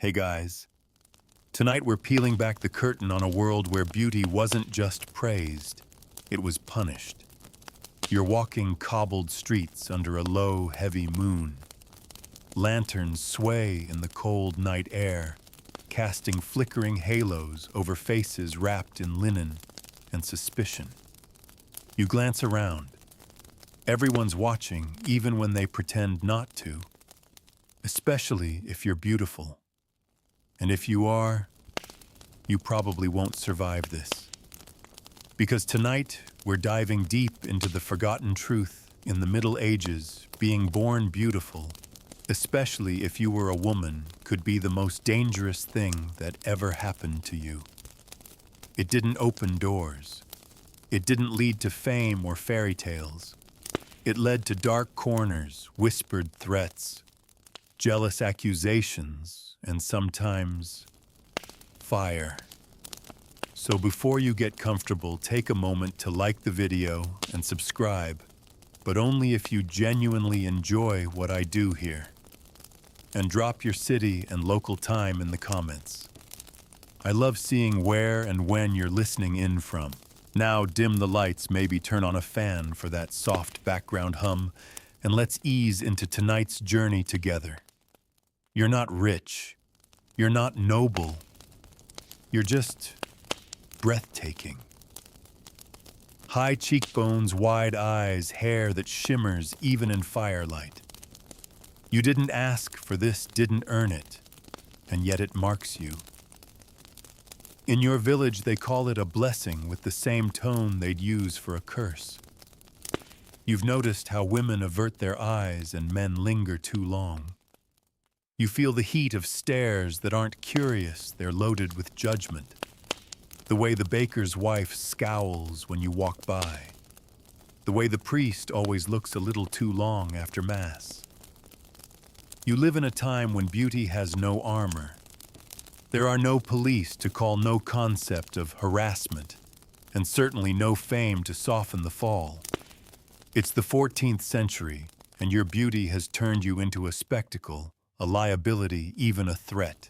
Hey guys, tonight we're peeling back the curtain on a world where beauty wasn't just praised, it was punished. You're walking cobbled streets under a low, heavy moon. Lanterns sway in the cold night air, casting flickering halos over faces wrapped in linen and suspicion. You glance around. Everyone's watching, even when they pretend not to, especially if you're beautiful. And if you are, you probably won't survive this. Because tonight, we're diving deep into the forgotten truth in the Middle Ages. Being born beautiful, especially if you were a woman, could be the most dangerous thing that ever happened to you. It didn't open doors. It didn't lead to fame or fairy tales. It led to dark corners, whispered threats, jealous accusations, and sometimes fire. So before you get comfortable, take a moment to like the video and subscribe, but only if you genuinely enjoy what I do here. And drop your city and local time in the comments. I love seeing where and when you're listening in from. Now dim the lights, maybe turn on a fan for that soft background hum, and let's ease into tonight's journey together. You're not rich. You're not noble. You're just breathtaking. High cheekbones, wide eyes, hair that shimmers even in firelight. You didn't ask for this, didn't earn it, and yet it marks you. In your village, they call it a blessing with the same tone they'd use for a curse. You've noticed how women avert their eyes and men linger too long. You feel the heat of stares that aren't curious, they're loaded with judgment. The way the baker's wife scowls when you walk by. The way the priest always looks a little too long after Mass. You live in a time when beauty has no armor. There are no police to call, no concept of harassment, and certainly no fame to soften the fall. It's the 14th century, and your beauty has turned you into a spectacle, a liability, even a threat.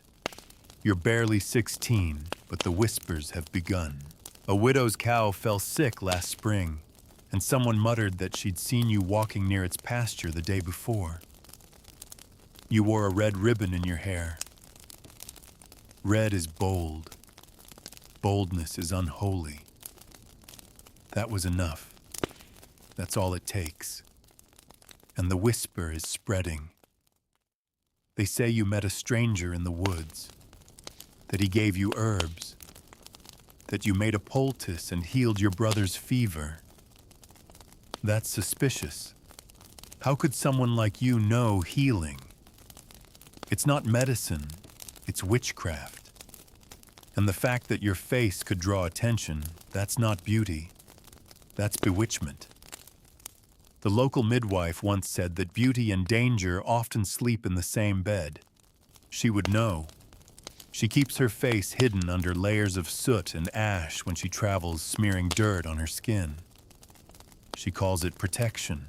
You're barely 16, but the whispers have begun. A widow's cow fell sick last spring, and someone muttered that she'd seen you walking near its pasture the day before. You wore a red ribbon in your hair. Red is bold. Boldness is unholy. That was enough. That's all it takes. And the whisper is spreading. They say you met a stranger in the woods, that he gave you herbs, that you made a poultice and healed your brother's fever. That's suspicious. How could someone like you know healing? It's not medicine, it's witchcraft. And the fact that your face could draw attention, that's not beauty, that's bewitchment. The local midwife once said that beauty and danger often sleep in the same bed. She would know. She keeps her face hidden under layers of soot and ash when she travels, smearing dirt on her skin. She calls it protection.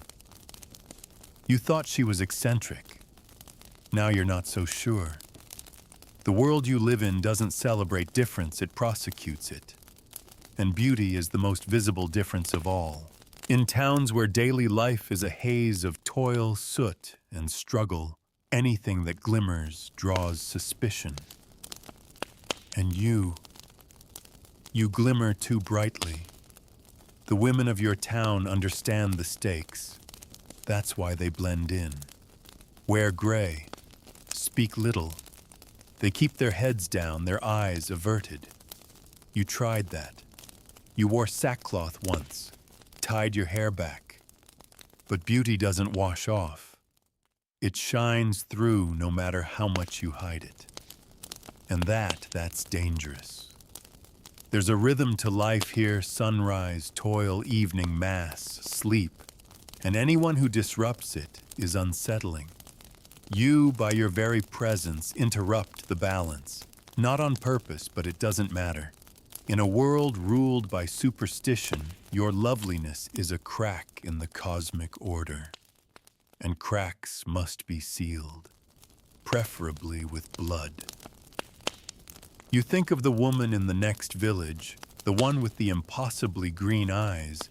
You thought she was eccentric. Now you're not so sure. The world you live in doesn't celebrate difference, it prosecutes it. And beauty is the most visible difference of all. In towns where daily life is a haze of toil, soot, and struggle, anything that glimmers draws suspicion. And you glimmer too brightly. The women of your town understand the stakes. That's why they blend in. Wear gray, speak little. They keep their heads down, their eyes averted. You tried that. You wore sackcloth once. Tied your hair back. But beauty doesn't wash off. It shines through no matter how much you hide it. And that's dangerous. There's a rhythm to life here: sunrise, toil, evening, mass, sleep. And anyone who disrupts it is unsettling. You, by your very presence, interrupt the balance. Not on purpose, but it doesn't matter. In a world ruled by superstition, your loveliness is a crack in the cosmic order. And cracks must be sealed, preferably with blood. You think of the woman in the next village, the one with the impossibly green eyes,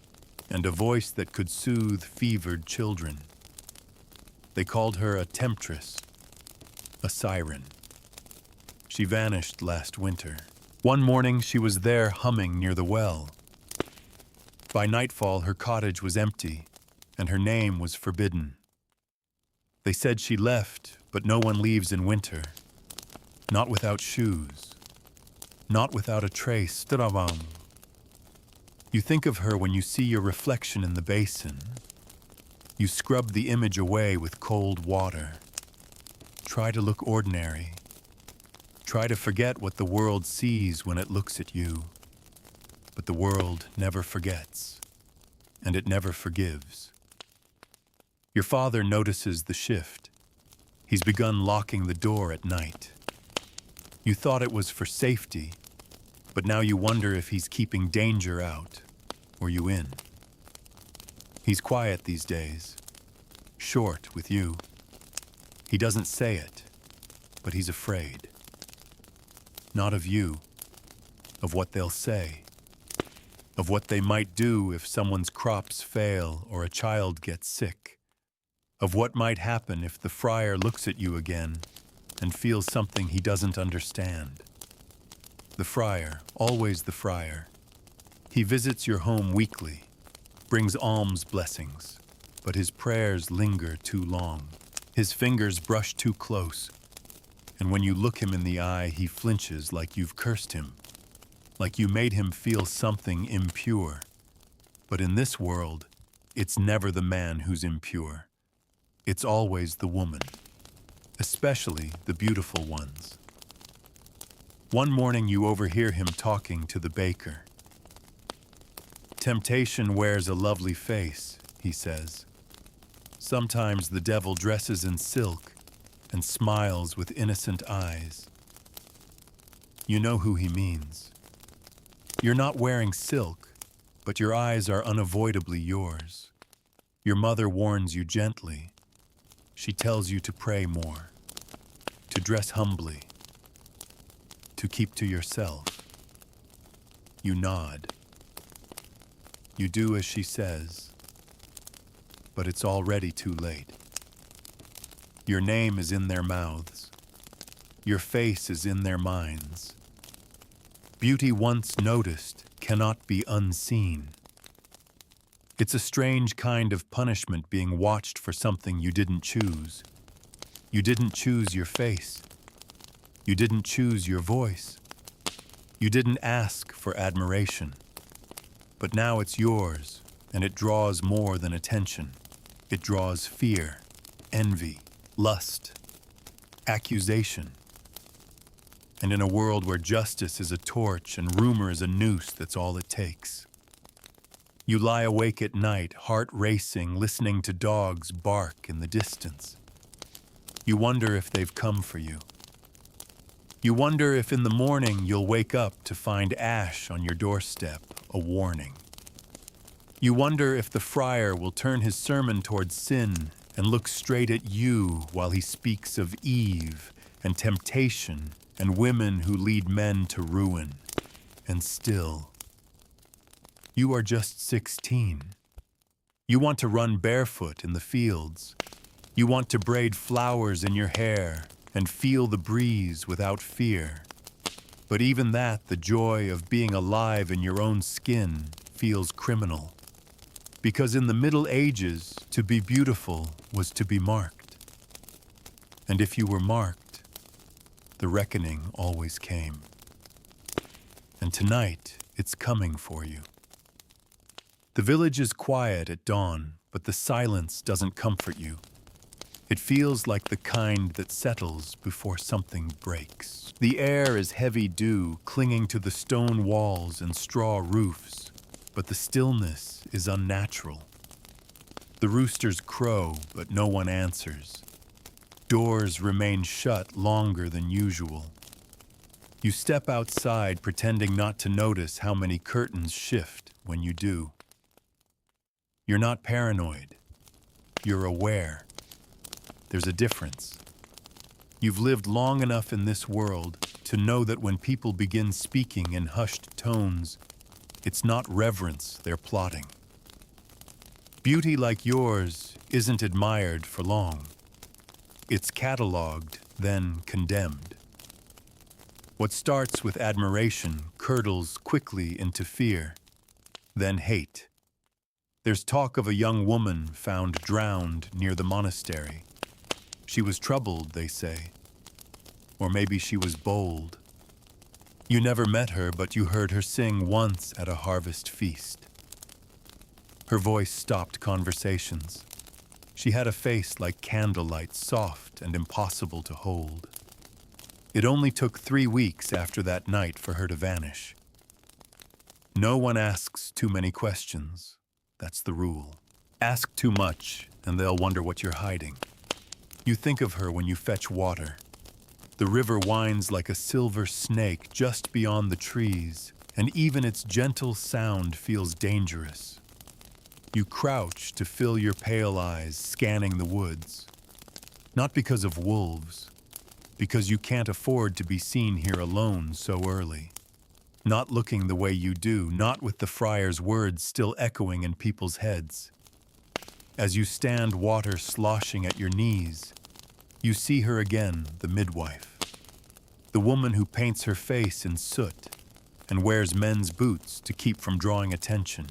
and a voice that could soothe fevered children. They called her a temptress, a siren. She vanished last winter. One morning she was there humming near the well. By nightfall her cottage was empty, and her name was forbidden. They said she left, but no one leaves in winter. Not without shoes. Not without a trace. You think of her when you see your reflection in the basin. You scrub the image away with cold water. Try to look ordinary. Try to forget what the world sees when it looks at you. But the world never forgets, and it never forgives. Your father notices the shift. He's begun locking the door at night. You thought it was for safety, but now you wonder if he's keeping danger out or you in. He's quiet these days, short with you. He doesn't say it, but he's afraid. Not of you, of what they'll say, of what they might do if someone's crops fail or a child gets sick, of what might happen if the friar looks at you again and feels something he doesn't understand. The friar, always the friar. He visits your home weekly, brings alms blessings, but his prayers linger too long. His fingers brush too close, and when you look him in the eye, he flinches like you've cursed him, like you made him feel something impure. But in this world, it's never the man who's impure. It's always the woman, especially the beautiful ones. One morning you overhear him talking to the baker. Temptation wears a lovely face, he says. Sometimes the devil dresses in silk and smiles with innocent eyes. You know who he means. You're not wearing silk, but your eyes are unavoidably yours. Your mother warns you gently. She tells you to pray more, to dress humbly, to keep to yourself. You nod. You do as she says, but it's already too late. Your name is in their mouths. Your face is in their minds. Beauty once noticed cannot be unseen. It's a strange kind of punishment being watched for something you didn't choose. You didn't choose your face. You didn't choose your voice. You didn't ask for admiration. But now it's yours, and it draws more than attention. It draws fear, envy, lust, accusation. And in a world where justice is a torch and rumor is a noose, that's all it takes. You lie awake at night, heart racing, listening to dogs bark in the distance. You wonder if they've come for you. You wonder if in the morning you'll wake up to find ash on your doorstep, a warning. You wonder if the friar will turn his sermon towards sin and look straight at you while he speaks of Eve and temptation and women who lead men to ruin. And still, you are just 16. You want to run barefoot in the fields. You want to braid flowers in your hair and feel the breeze without fear. But even that, the joy of being alive in your own skin, feels criminal. Because in the Middle Ages, to be beautiful was to be marked. And if you were marked, the reckoning always came. And tonight, it's coming for you. The village is quiet at dawn, but the silence doesn't comfort you. It feels like the kind that settles before something breaks. The air is heavy dew, clinging to the stone walls and straw roofs, but the stillness is unnatural. The roosters crow, but no one answers. Doors remain shut longer than usual. You step outside, pretending not to notice how many curtains shift when you do. You're not paranoid. You're aware. There's a difference. You've lived long enough in this world to know that when people begin speaking in hushed tones, it's not reverence they're plotting. Beauty like yours isn't admired for long. It's catalogued, then condemned. What starts with admiration curdles quickly into fear, then hate. There's talk of a young woman found drowned near the monastery. She was troubled, they say. Or maybe she was bold. You never met her, but you heard her sing once at a harvest feast. Her voice stopped conversations. She had a face like candlelight, soft and impossible to hold. It only took 3 weeks after that night for her to vanish. No one asks too many questions. That's the rule. Ask too much, and they'll wonder what you're hiding. You think of her when you fetch water. The river winds like a silver snake just beyond the trees, and even its gentle sound feels dangerous. You crouch to fill your pale eyes, scanning the woods. Not because of wolves, because you can't afford to be seen here alone so early. Not looking the way you do, not with the friar's words still echoing in people's heads. As you stand, water sloshing at your knees, you see her again, the midwife. The woman who paints her face in soot and wears men's boots to keep from drawing attention.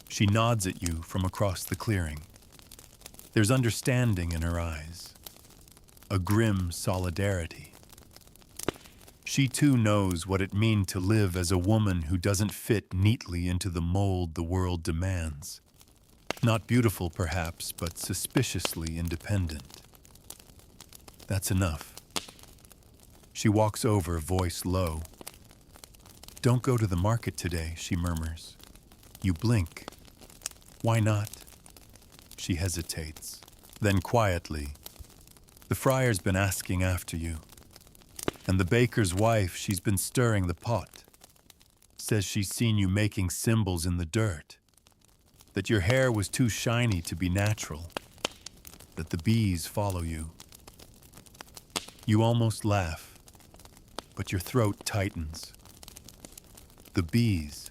She nods at you from across the clearing. There's understanding in her eyes, a grim solidarity. She too knows what it means to live as a woman who doesn't fit neatly into the mold the world demands. Not beautiful, perhaps, but suspiciously independent. That's enough. She walks over, voice low. "Don't go to the market today," she murmurs. You blink. "Why not?" She hesitates. Then quietly, "The friar's been asking after you. And the baker's wife, she's been stirring the pot. Says she's seen you making symbols in the dirt. That your hair was too shiny to be natural. That the bees follow you." You almost laugh, but your throat tightens. The bees.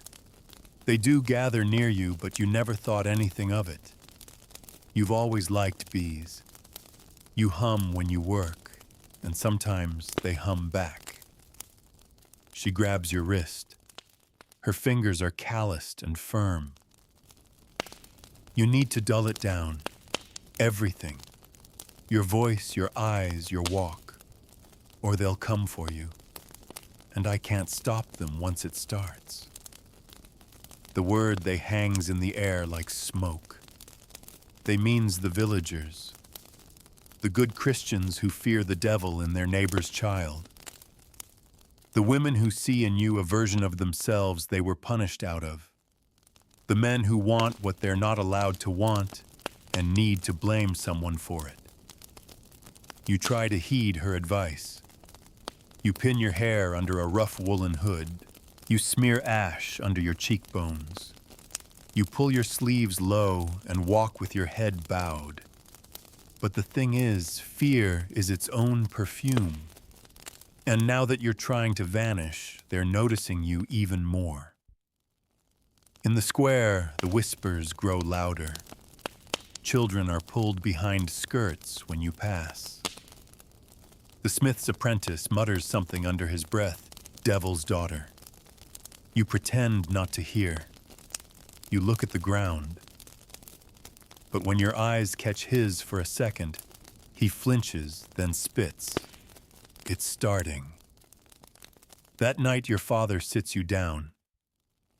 They do gather near you, but you never thought anything of it. You've always liked bees. You hum when you work, and sometimes they hum back. She grabs your wrist. Her fingers are calloused and firm. You need to dull it down. Everything. Your voice, your eyes, your walk. Or they'll come for you. And I can't stop them once it starts. The word they hangs in the air like smoke. They means the villagers. The good Christians who fear the devil in their neighbor's child. The women who see in you a version of themselves they were punished out of. The men who want what they're not allowed to want and need to blame someone for it. You try to heed her advice. You pin your hair under a rough woolen hood. You smear ash under your cheekbones. You pull your sleeves low and walk with your head bowed. But the thing is, fear is its own perfume. And now that you're trying to vanish, they're noticing you even more. In the square, the whispers grow louder. Children are pulled behind skirts when you pass. The smith's apprentice mutters something under his breath, "Devil's daughter." You pretend not to hear. You look at the ground. But when your eyes catch his for a second, he flinches, then spits. It's starting. That night your father sits you down.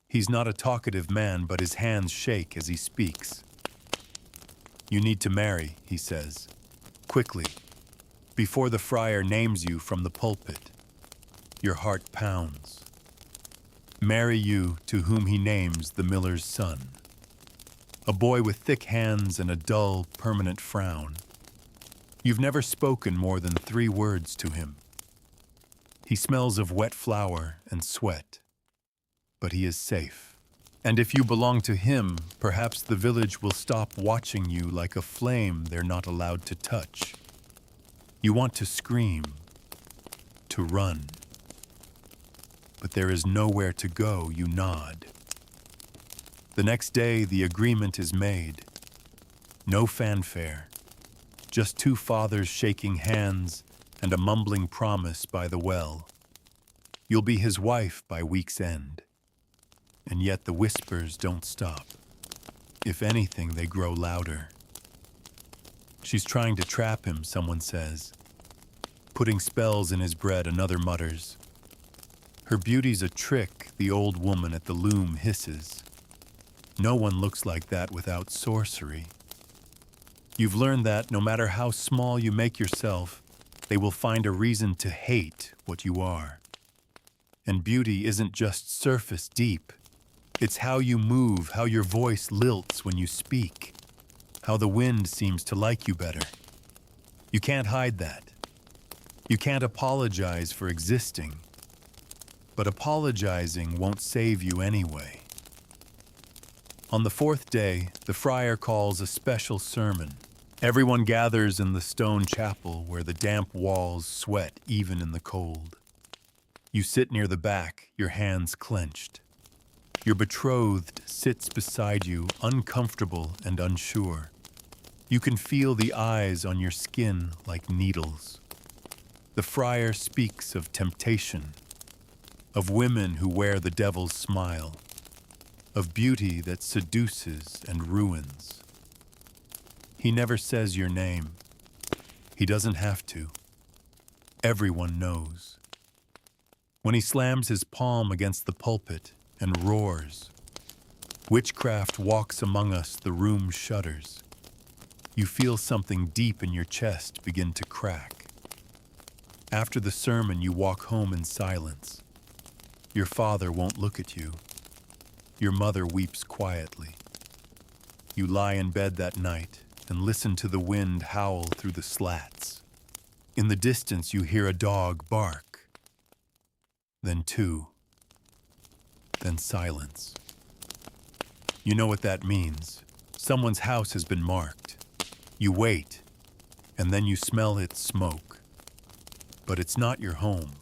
He's not a talkative man, but his hands shake as he speaks. "You need to marry," he says, quickly, before the friar names you from the pulpit. Your heart pounds. Marry you to whom he names the miller's son. A boy with thick hands and a dull, permanent frown. You've never spoken more than 3 words to him. He smells of wet flour and sweat. But he is safe. And if you belong to him, perhaps the village will stop watching you like a flame they're not allowed to touch. You want to scream, to run. but there is nowhere to go, you nod. The next day, the agreement is made. No fanfare, just two fathers shaking hands and a mumbling promise by the well. You'll be his wife by week's end. And yet the whispers don't stop. If anything, they grow louder. She's trying to trap him, someone says. Putting spells in his bread, another mutters. Her beauty's a trick, the old woman at the loom hisses. No one looks like that without sorcery. You've learned that no matter how small you make yourself, they will find a reason to hate what you are. And beauty isn't just surface deep. It's how you move, how your voice lilts when you speak, how the wind seems to like you better. You can't hide that. You can't apologize for existing. But apologizing won't save you anyway. On the fourth day, the friar calls a special sermon. Everyone gathers in the stone chapel where the damp walls sweat even in the cold. You sit near the back, your hands clenched. Your betrothed sits beside you, uncomfortable and unsure. You can feel the eyes on your skin like needles. The friar speaks of temptation, of women who wear the devil's smile, of beauty that seduces and ruins. He never says your name. He doesn't have to. Everyone knows. When he slams his palm against the pulpit and roars, "Witchcraft walks among us, the room shudders." You feel something deep in your chest begin to crack. After the sermon, you walk home in silence. Your father won't look at you. Your mother weeps quietly. You lie in bed that night and listen to the wind howl through the slats. In the distance, you hear a dog bark. Then two. Then silence. You know what that means. Someone's house has been marked. You wait, and then you smell its smoke. But it's not your home.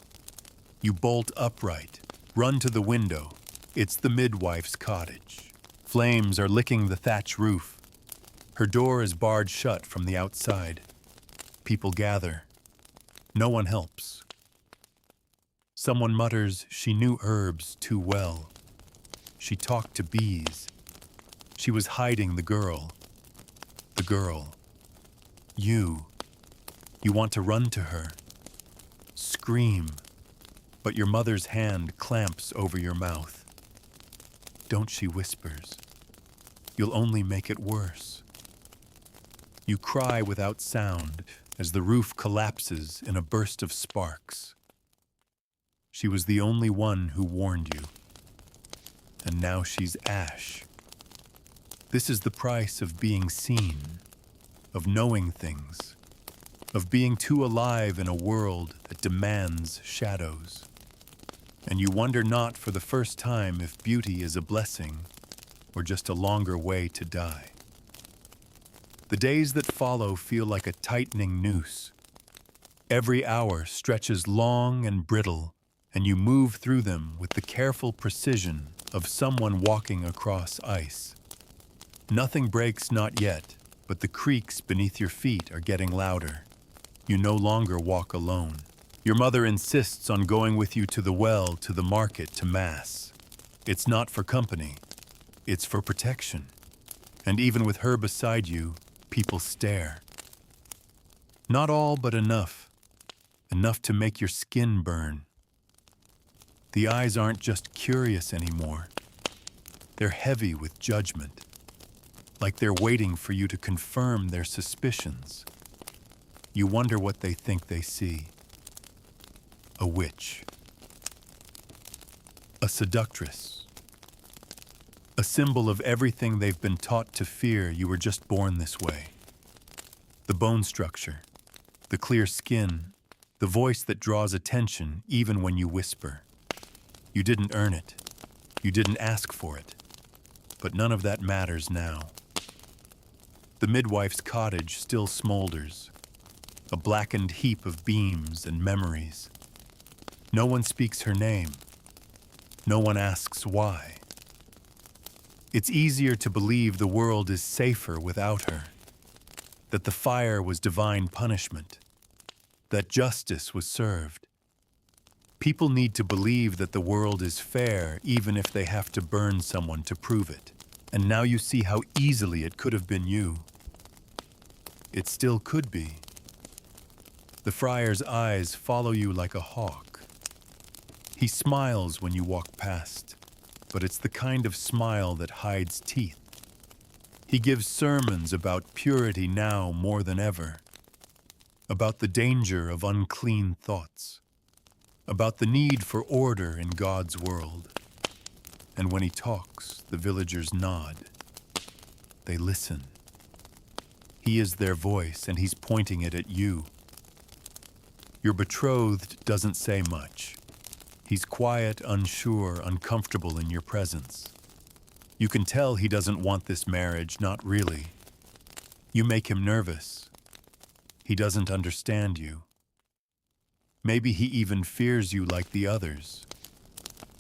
You bolt upright, run to the window. It's the midwife's cottage. Flames are licking the thatch roof. Her door is barred shut from the outside. People gather. No one helps. Someone mutters she knew herbs too well. She talked to bees. She was hiding the girl. The girl. You. You want to run to her. Scream. But your mother's hand clamps over your mouth. Don't, she whispers. You'll only make it worse. You cry without sound as the roof collapses in a burst of sparks. She was the only one who warned you. And now she's ash. This is the price of being seen, of knowing things, of being too alive in a world that demands shadows. And you wonder not for the first time if beauty is a blessing or just a longer way to die. The days that follow feel like a tightening noose. Every hour stretches long and brittle, and you move through them with the careful precision of someone walking across ice. Nothing breaks, not yet, but the creaks beneath your feet are getting louder. You no longer walk alone. Your mother insists on going with you to the well, to the market, to mass. It's not for company. It's for protection. And even with her beside you, people stare. Not all, but enough. Enough to make your skin burn. The eyes aren't just curious anymore. They're heavy with judgment, like they're waiting for you to confirm their suspicions. You wonder what they think they see. A witch. A seductress. A symbol of everything they've been taught to fear. You were just born this way. The bone structure, the clear skin, the voice that draws attention even when you whisper. You didn't earn it. You didn't ask for it. But none of that matters now. The midwife's cottage still smolders, a blackened heap of beams and memories. No one speaks her name. No one asks why. It's easier to believe the world is safer without her, that the fire was divine punishment, that justice was served. People need to believe that the world is fair even if they have to burn someone to prove it. And now you see how easily it could have been you. It still could be. The friar's eyes follow you like a hawk. He smiles when you walk past, but it's the kind of smile that hides teeth. He gives sermons about purity now more than ever, about the danger of unclean thoughts, about the need for order in God's world. And when he talks, the villagers nod. They listen. He is their voice, and he's pointing it at you. Your betrothed doesn't say much. He's quiet, unsure, uncomfortable in your presence. You can tell he doesn't want this marriage, not really. You make him nervous. He doesn't understand you. Maybe he even fears you like the others.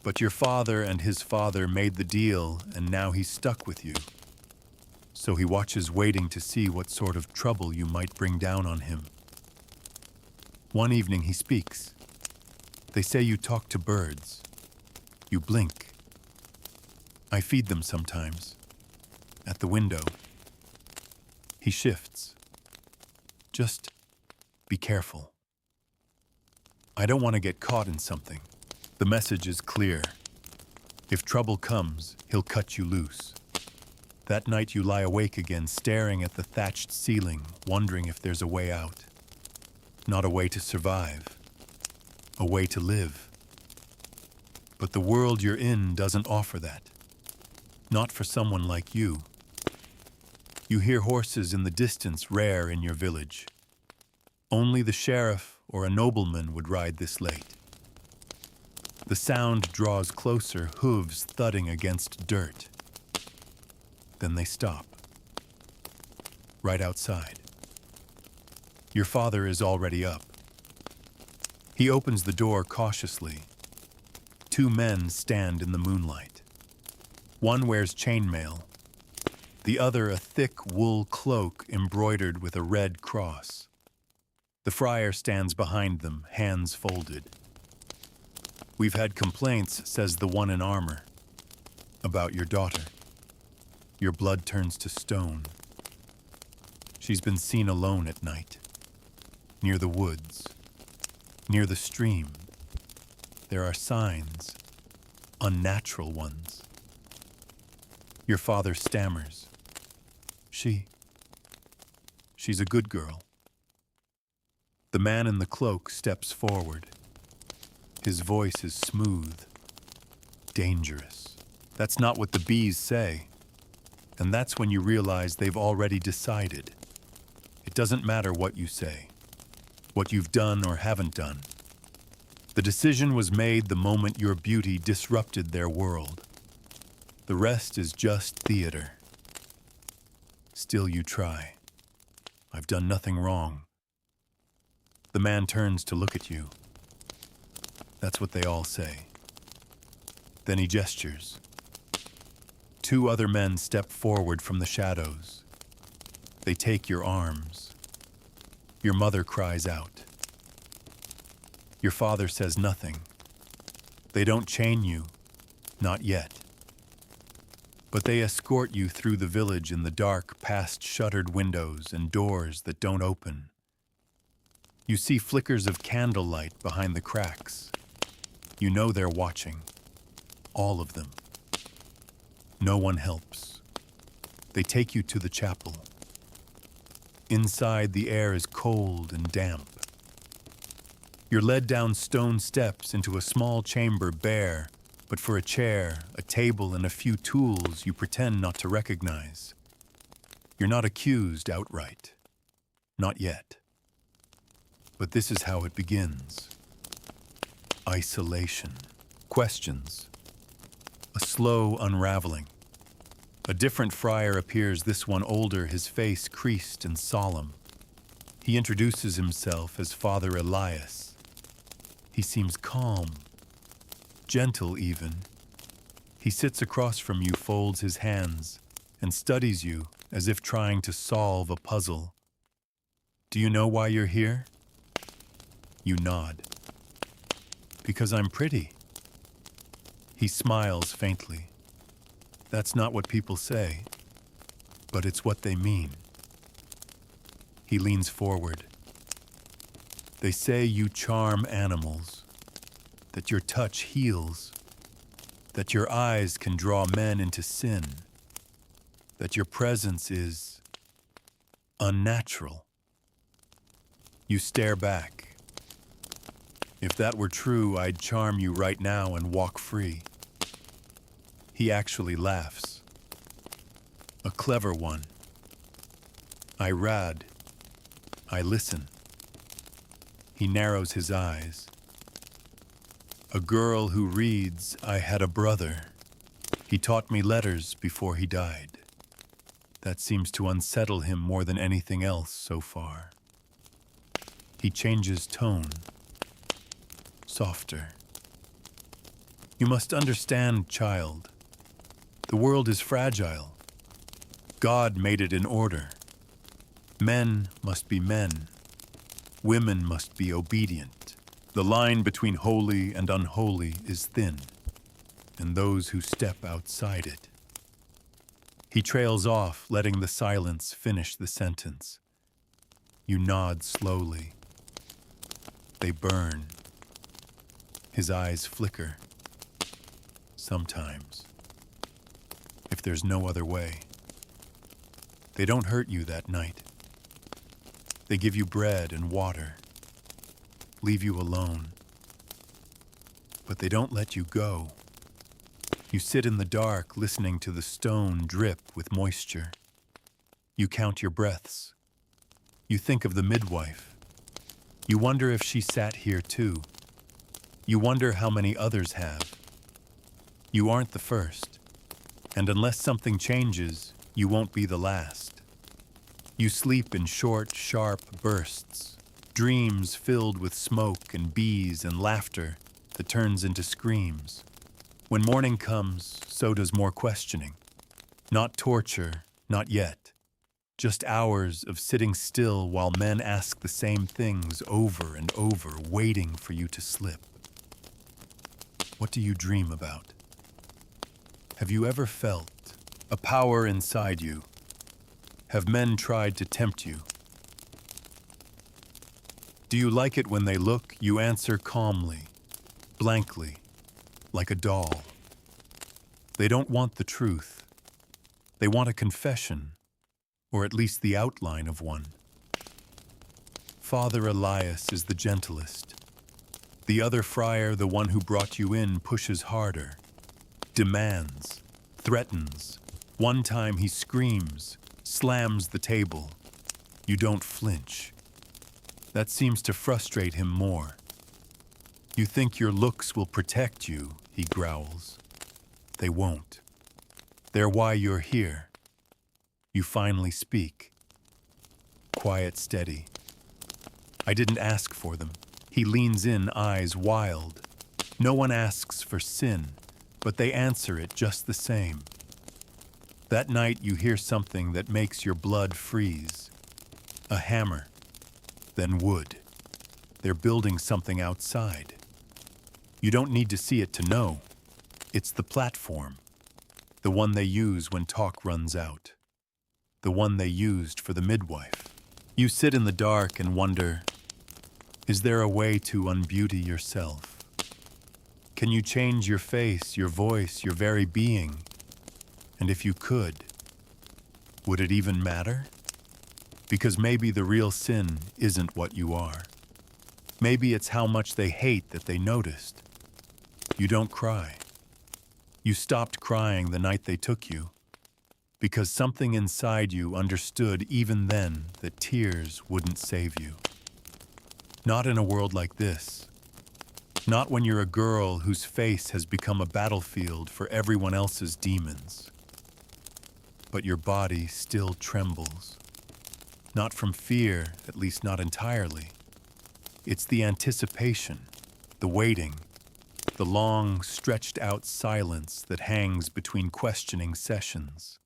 But your father and his father made the deal, and now he's stuck with you. So he watches, waiting to see what sort of trouble you might bring down on him. One evening he speaks. They say you talk to birds. You blink. I feed them sometimes. At the window. He shifts. Just be careful. I don't want to get caught in something. The message is clear. If trouble comes, he'll cut you loose. That night you lie awake again, staring at the thatched ceiling, wondering if there's a way out. Not a way to survive. A way to live. But the world you're in doesn't offer that. Not for someone like you. You hear horses in the distance, rare in your village. Only the sheriff or a nobleman would ride this late. The sound draws closer, hooves thudding against dirt. Then they stop. Right outside. Your father is already up. He opens the door cautiously. Two men stand in the moonlight. One wears chainmail. The other a thick wool cloak embroidered with a red cross. The friar stands behind them, hands folded. We've had complaints, says the one in armor, about your daughter. Your blood turns to stone. She's been seen alone at night, near the woods. Near the stream, there are signs, unnatural ones. Your father stammers. She's a good girl. The man in the cloak steps forward. His voice is smooth, dangerous. That's not what the bees say. And that's when you realize they've already decided. It doesn't matter what you say, what you've done or haven't done. The decision was made the moment your beauty disrupted their world. The rest is just theater. Still you try. I've done nothing wrong. The man turns to look at you. That's what they all say. Then he gestures. Two other men step forward from the shadows. They take your arms. Your mother cries out. Your father says nothing. They don't chain you, not yet. But they escort you through the village in the dark, past shuttered windows and doors that don't open. You see flickers of candlelight behind the cracks. You know they're watching. All of them. No one helps. They take you to the chapel. Inside, the air is cold and damp. You're led down stone steps into a small chamber bare, but for a chair, a table, and a few tools you pretend not to recognize. You're not accused outright. Not yet. But this is how it begins. Isolation. Questions. A slow unraveling. A different friar appears, this one older, his face creased and solemn. He introduces himself as Father Elias. He seems calm, gentle even, He sits across from you, folds his hands, and studies you as if trying to solve a puzzle. Do you know why you're here? You nod. Because I'm pretty. He smiles faintly. That's not what people say, but it's what they mean. He leans forward. They say you charm animals, that your touch heals, that your eyes can draw men into sin, that your presence is unnatural. You stare back. If that were true, I'd charm you right now and walk free. He actually laughs. A clever one. I rad. I listen. He narrows his eyes. A girl who reads, I had a brother. He taught me letters before he died. That seems to unsettle him more than anything else so far. He changes tone. Softer. You must understand, child. The world is fragile. God made it in order. Men must be men. Women must be obedient. The line between holy and unholy is thin, and those who step outside it. He trails off, letting the silence finish the sentence. You nod slowly. They burn. His eyes flicker. Sometimes. If there's no other way. They don't hurt you that night. They give you bread and water. Leave you alone. But they don't let you go. You sit in the dark, listening to the stone drip with moisture. You count your breaths. You think of the midwife. You wonder if she sat here too. You wonder how many others have. You aren't the first, and unless something changes, you won't be the last. You sleep in short, sharp bursts, dreams filled with smoke and bees and laughter that turns into screams. When morning comes, so does more questioning. Not torture, not yet. Just hours of sitting still while men ask the same things over and over, waiting for you to slip. What do you dream about? Have you ever felt a power inside you? Have men tried to tempt you? Do you like it when they look? You answer calmly, blankly, like a doll. They don't want the truth. They want a confession, or at least the outline of one. Father Elias is the gentlest. The other friar, the one who brought you in, pushes harder, demands, threatens. One time he screams, slams the table. You don't flinch. That seems to frustrate him more. You think your looks will protect you, he growls. They won't. They're why you're here. You finally speak. Quiet, steady. I didn't ask for them. He leans in, eyes wild. No one asks for sin, but they answer it just the same. That night you hear something that makes your blood freeze. A hammer, then wood. They're building something outside. You don't need to see it to know. It's the platform. The one they use when talk runs out. The one they used for the midwife. You sit in the dark and wonder, is there a way to unbeauty yourself? Can you change your face, your voice, your very being? And if you could, would it even matter? Because maybe the real sin isn't what you are. Maybe it's how much they hate that they noticed. You don't cry. You stopped crying the night they took you, because something inside you understood even then that tears wouldn't save you. Not in a world like this. Not when you're a girl whose face has become a battlefield for everyone else's demons. But your body still trembles. Not from fear, at least not entirely. It's the anticipation, the waiting, the long, stretched-out silence that hangs between questioning sessions.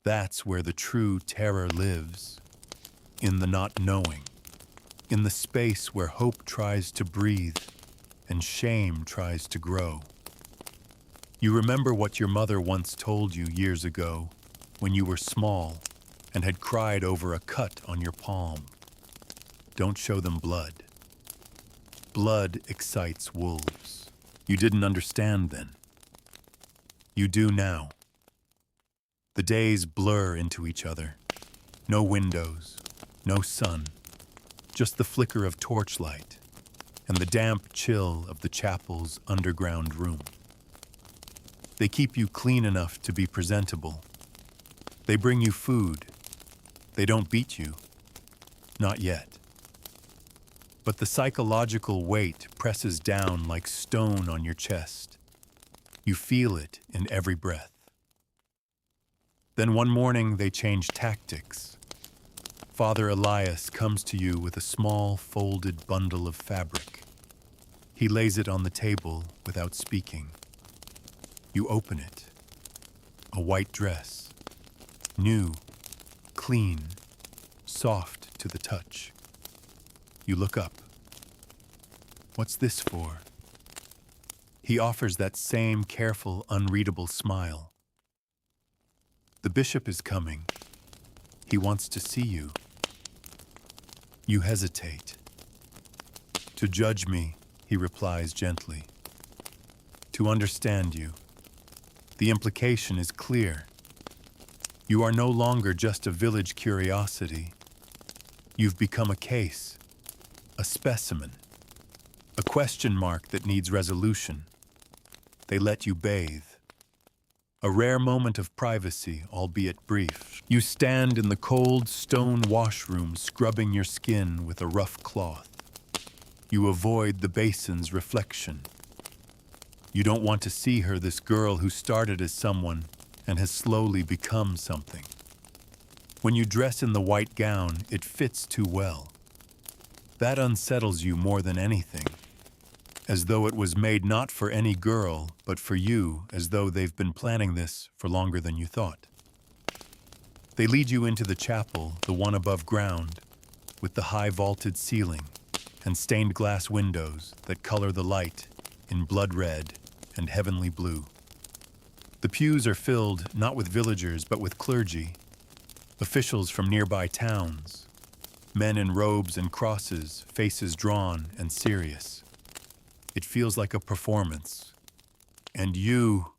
That's where the true terror lives, in the not knowing, in the space where hope tries to breathe and shame tries to grow. You remember what your mother once told you years ago when you were small and had cried over a cut on your palm. Don't show them blood. Blood excites wolves. You didn't understand then. You do now. The days blur into each other. No windows, no sun, just the flicker of torchlight and the damp chill of the chapel's underground room. They keep you clean enough to be presentable. They bring you food. They don't beat you. Not yet. But the psychological weight presses down like stone on your chest. You feel it in every breath. Then one morning they change tactics. Father Elias comes to you with a small folded bundle of fabric. He lays it on the table without speaking. You open it. A white dress. New, clean, soft to the touch. You look up. What's this for? He offers that same careful, unreadable smile. The bishop is coming. He wants to see you. You hesitate. To judge me, he replies gently. To understand you. The implication is clear. You are no longer just a village curiosity. You've become a case, a specimen, a question mark that needs resolution. They let you bathe. A rare moment of privacy, albeit brief. You stand in the cold stone washroom scrubbing your skin with a rough cloth. You avoid the basin's reflection. You don't want to see her, this girl who started as someone and has slowly become something. When you dress in the white gown, it fits too well. That unsettles you more than anything, as though it was made not for any girl, but for you, as though they've been planning this for longer than you thought. They lead you into the chapel, the one above ground, with the high vaulted ceiling and stained glass windows that color the light in blood red and heavenly blue. The pews are filled not with villagers but with clergy, officials from nearby towns, men in robes and crosses, faces drawn and serious. It feels like a performance. And you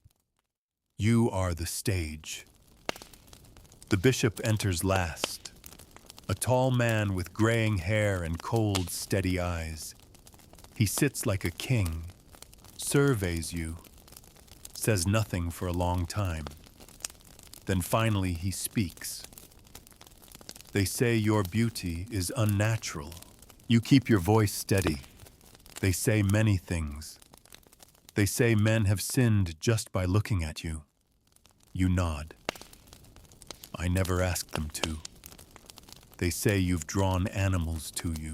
are the stage. The bishop enters last, a tall man with graying hair and cold, steady eyes. He sits like a king, surveys you, says nothing for a long time. Then finally he speaks. They say your beauty is unnatural. You keep your voice steady. They say many things. They say men have sinned just by looking at you. You nod. I never asked them to. They say you've drawn animals to you,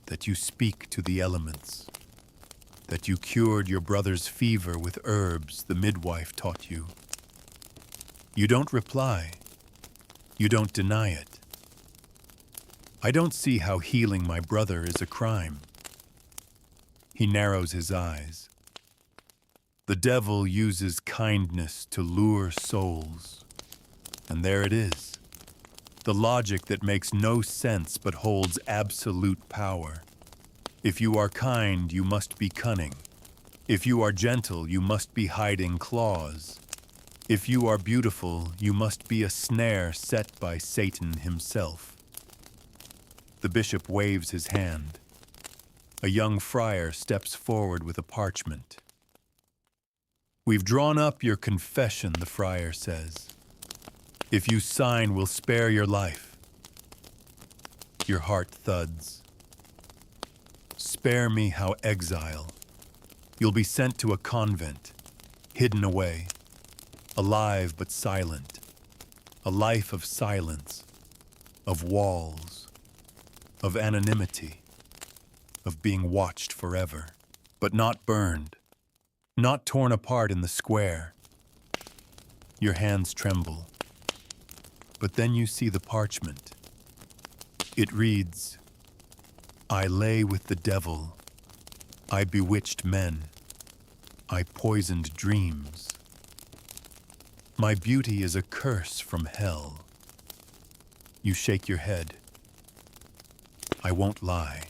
that you speak to the elements, that you cured your brother's fever with herbs the midwife taught you. You don't reply. You don't deny it. I don't see how healing my brother is a crime. He narrows his eyes. The devil uses kindness to lure souls. And there it is. The logic that makes no sense but holds absolute power. If you are kind, you must be cunning. If you are gentle, you must be hiding claws. If you are beautiful, you must be a snare set by Satan himself. The bishop waves his hand. A young friar steps forward with a parchment. We've drawn up your confession, the friar says. If you sign, we'll spare your life. Your heart thuds. Spare me how exile. You'll be sent to a convent, hidden away, alive but silent, a life of silence, of walls, of anonymity, of being watched forever. but not burned, not torn apart in the square. Your hands tremble, but then you see the parchment. It reads, "I lay with the devil. I bewitched men. I poisoned dreams. My beauty is a curse from hell." You shake your head. "I won't lie."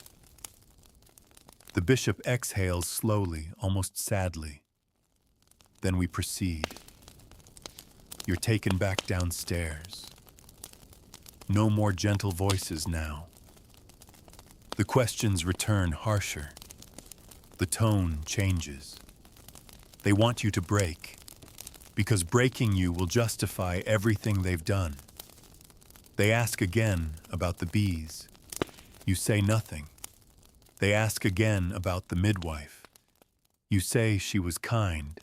The bishop exhales slowly, almost sadly. Then we proceed. You're taken back downstairs. No more gentle voices now. The questions return harsher. The tone changes. They want you to break, because breaking you will justify everything they've done. They ask again about the bees. You say nothing. They ask again about the midwife. You say she was kind.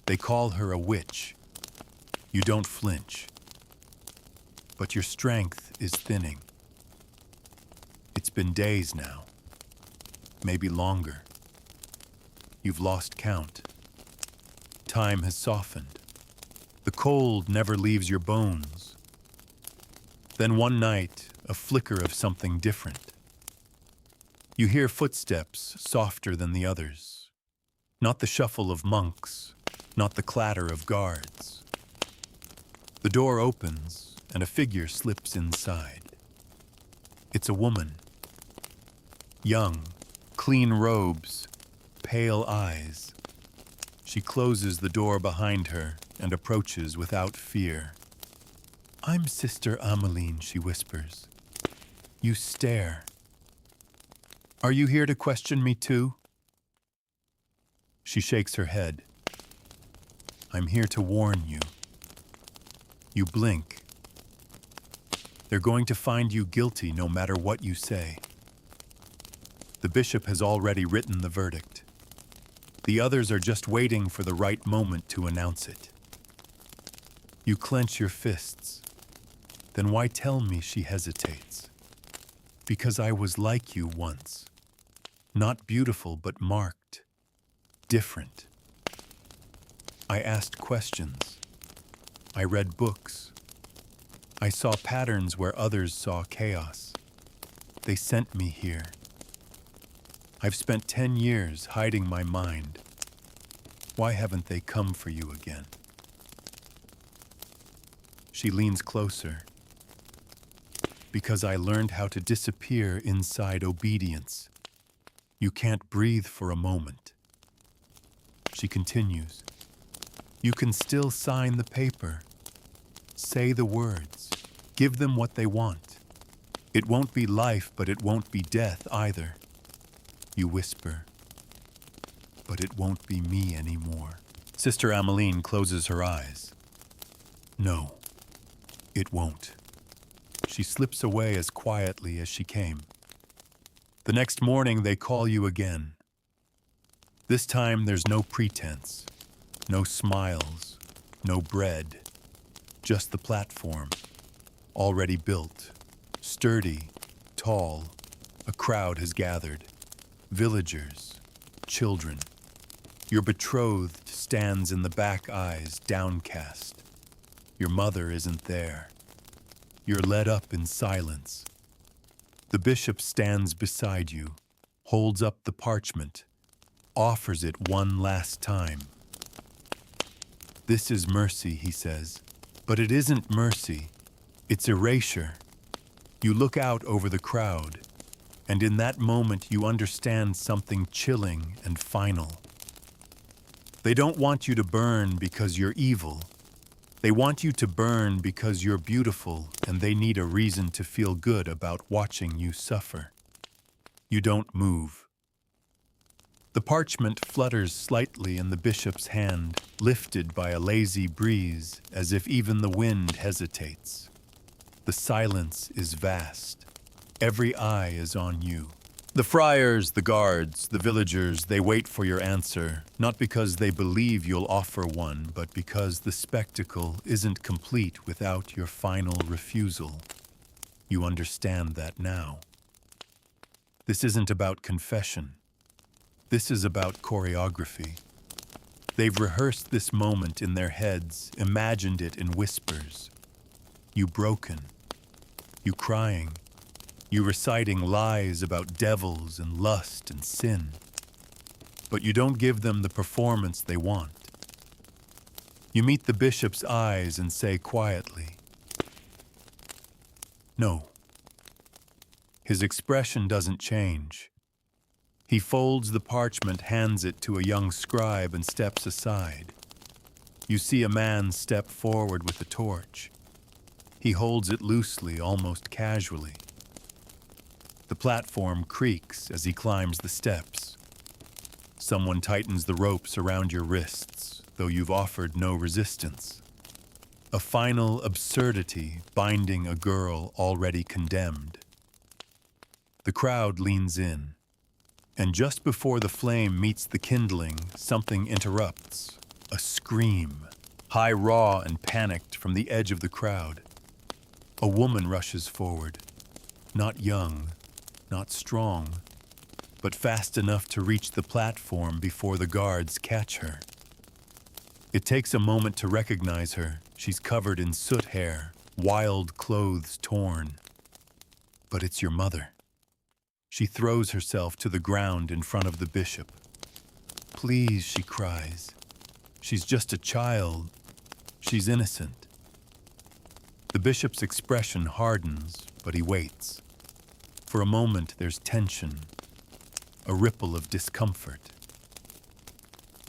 They call her a witch. You don't flinch. But your strength is thinning. It's been days now, maybe longer. You've lost count. Time has softened. The cold never leaves your bones. Then one night, a flicker of something different. You hear footsteps softer than the others. Not the shuffle of monks, not the clatter of guards. The door opens and a figure slips inside. It's a woman. Young, clean robes, pale eyes. She closes the door behind her and approaches without fear. "I'm Sister Ameline," she whispers. You stare. "Are you here to question me too?" She shakes her head. "I'm here to warn you." You blink. They're going to find you guilty no matter what you say. The bishop has already written the verdict. The others are just waiting for the right moment to announce it. You clench your fists. Then why tell me? She hesitates. Because I was like you once. Not beautiful, but marked. Different. I asked questions. I read books. I saw patterns where others saw chaos. They sent me here. I've spent 10 years hiding my mind. Why haven't they come for you again? She leans closer. Because I learned how to disappear inside obedience. You can't breathe for a moment. She continues. You can still sign the paper. Say the words. Give them what they want. It won't be life, but it won't be death either. You whisper. But it won't be me anymore. Sister Ameline closes her eyes. No, it won't. She slips away as quietly as she came. The next morning they call you again. This time there's no pretense, no smiles, no bread, just the platform, already built, sturdy, tall. A crowd has gathered. Villagers, children. Your betrothed stands in the back aisles, downcast. Your mother isn't there. You're led up in silence. The bishop stands beside you, holds up the parchment, offers it one last time. This is mercy, he says, but it isn't mercy. It's erasure. You look out over the crowd, and in that moment you understand something chilling and final. They don't want you to burn because you're evil. They want you to burn because you're beautiful, and they need a reason to feel good about watching you suffer. You don't move. The parchment flutters slightly in the bishop's hand, lifted by a lazy breeze, as if even the wind hesitates. The silence is vast. Every eye is on you. The friars, the guards, the villagers, they wait for your answer, not because they believe you'll offer one, but because the spectacle isn't complete without your final refusal. You understand that now. This isn't about confession. This is about choreography. They've rehearsed this moment in their heads, imagined it in whispers. You broken, you crying, you reciting lies about devils and lust and sin. But you don't give them the performance they want. You meet the bishop's eyes and say quietly, "No." His expression doesn't change. He folds the parchment, hands it to a young scribe, and steps aside. You see a man step forward with a torch. He holds it loosely, almost casually. The platform creaks as he climbs the steps. Someone tightens the ropes around your wrists, though you've offered no resistance. A final absurdity binding a girl already condemned. The crowd leans in, and just before the flame meets the kindling, something interrupts. A scream, high, raw, and panicked from the edge of the crowd. A woman rushes forward, not young, not strong, but fast enough to reach the platform before the guards catch her. It takes a moment to recognize her. She's covered in soot hair, wild clothes torn. But it's your mother. She throws herself to the ground in front of the bishop. "Please," she cries. "She's just a child. She's innocent." The bishop's expression hardens, but he waits. For a moment, there's tension, a ripple of discomfort.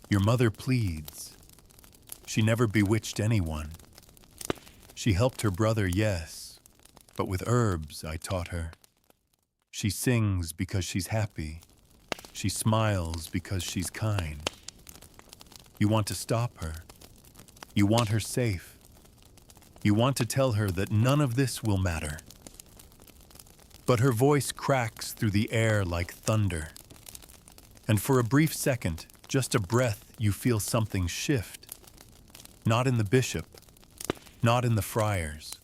Your mother pleads. She never bewitched anyone. She helped her brother, yes, but with herbs, I taught her. She sings because she's happy. She smiles because she's kind. You want to stop her. You want her safe. You want to tell her that none of this will matter. But her voice cracks through the air like thunder. And for a brief second, just a breath, you feel something shift. Not in the bishop, not in the friars,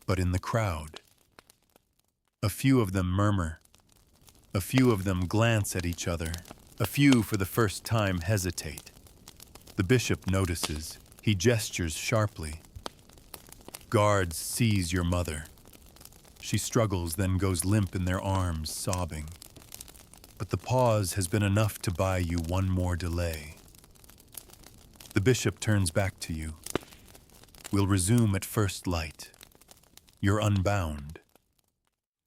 but in the crowd. A few of them murmur. A few of them glance at each other. A few, for the first time, hesitate. The bishop notices. He gestures sharply. Guards seize your mother. She struggles, then goes limp in their arms, sobbing. But the pause has been enough to buy you one more delay. The bishop turns back to you. "We'll resume at first light." You're unbound.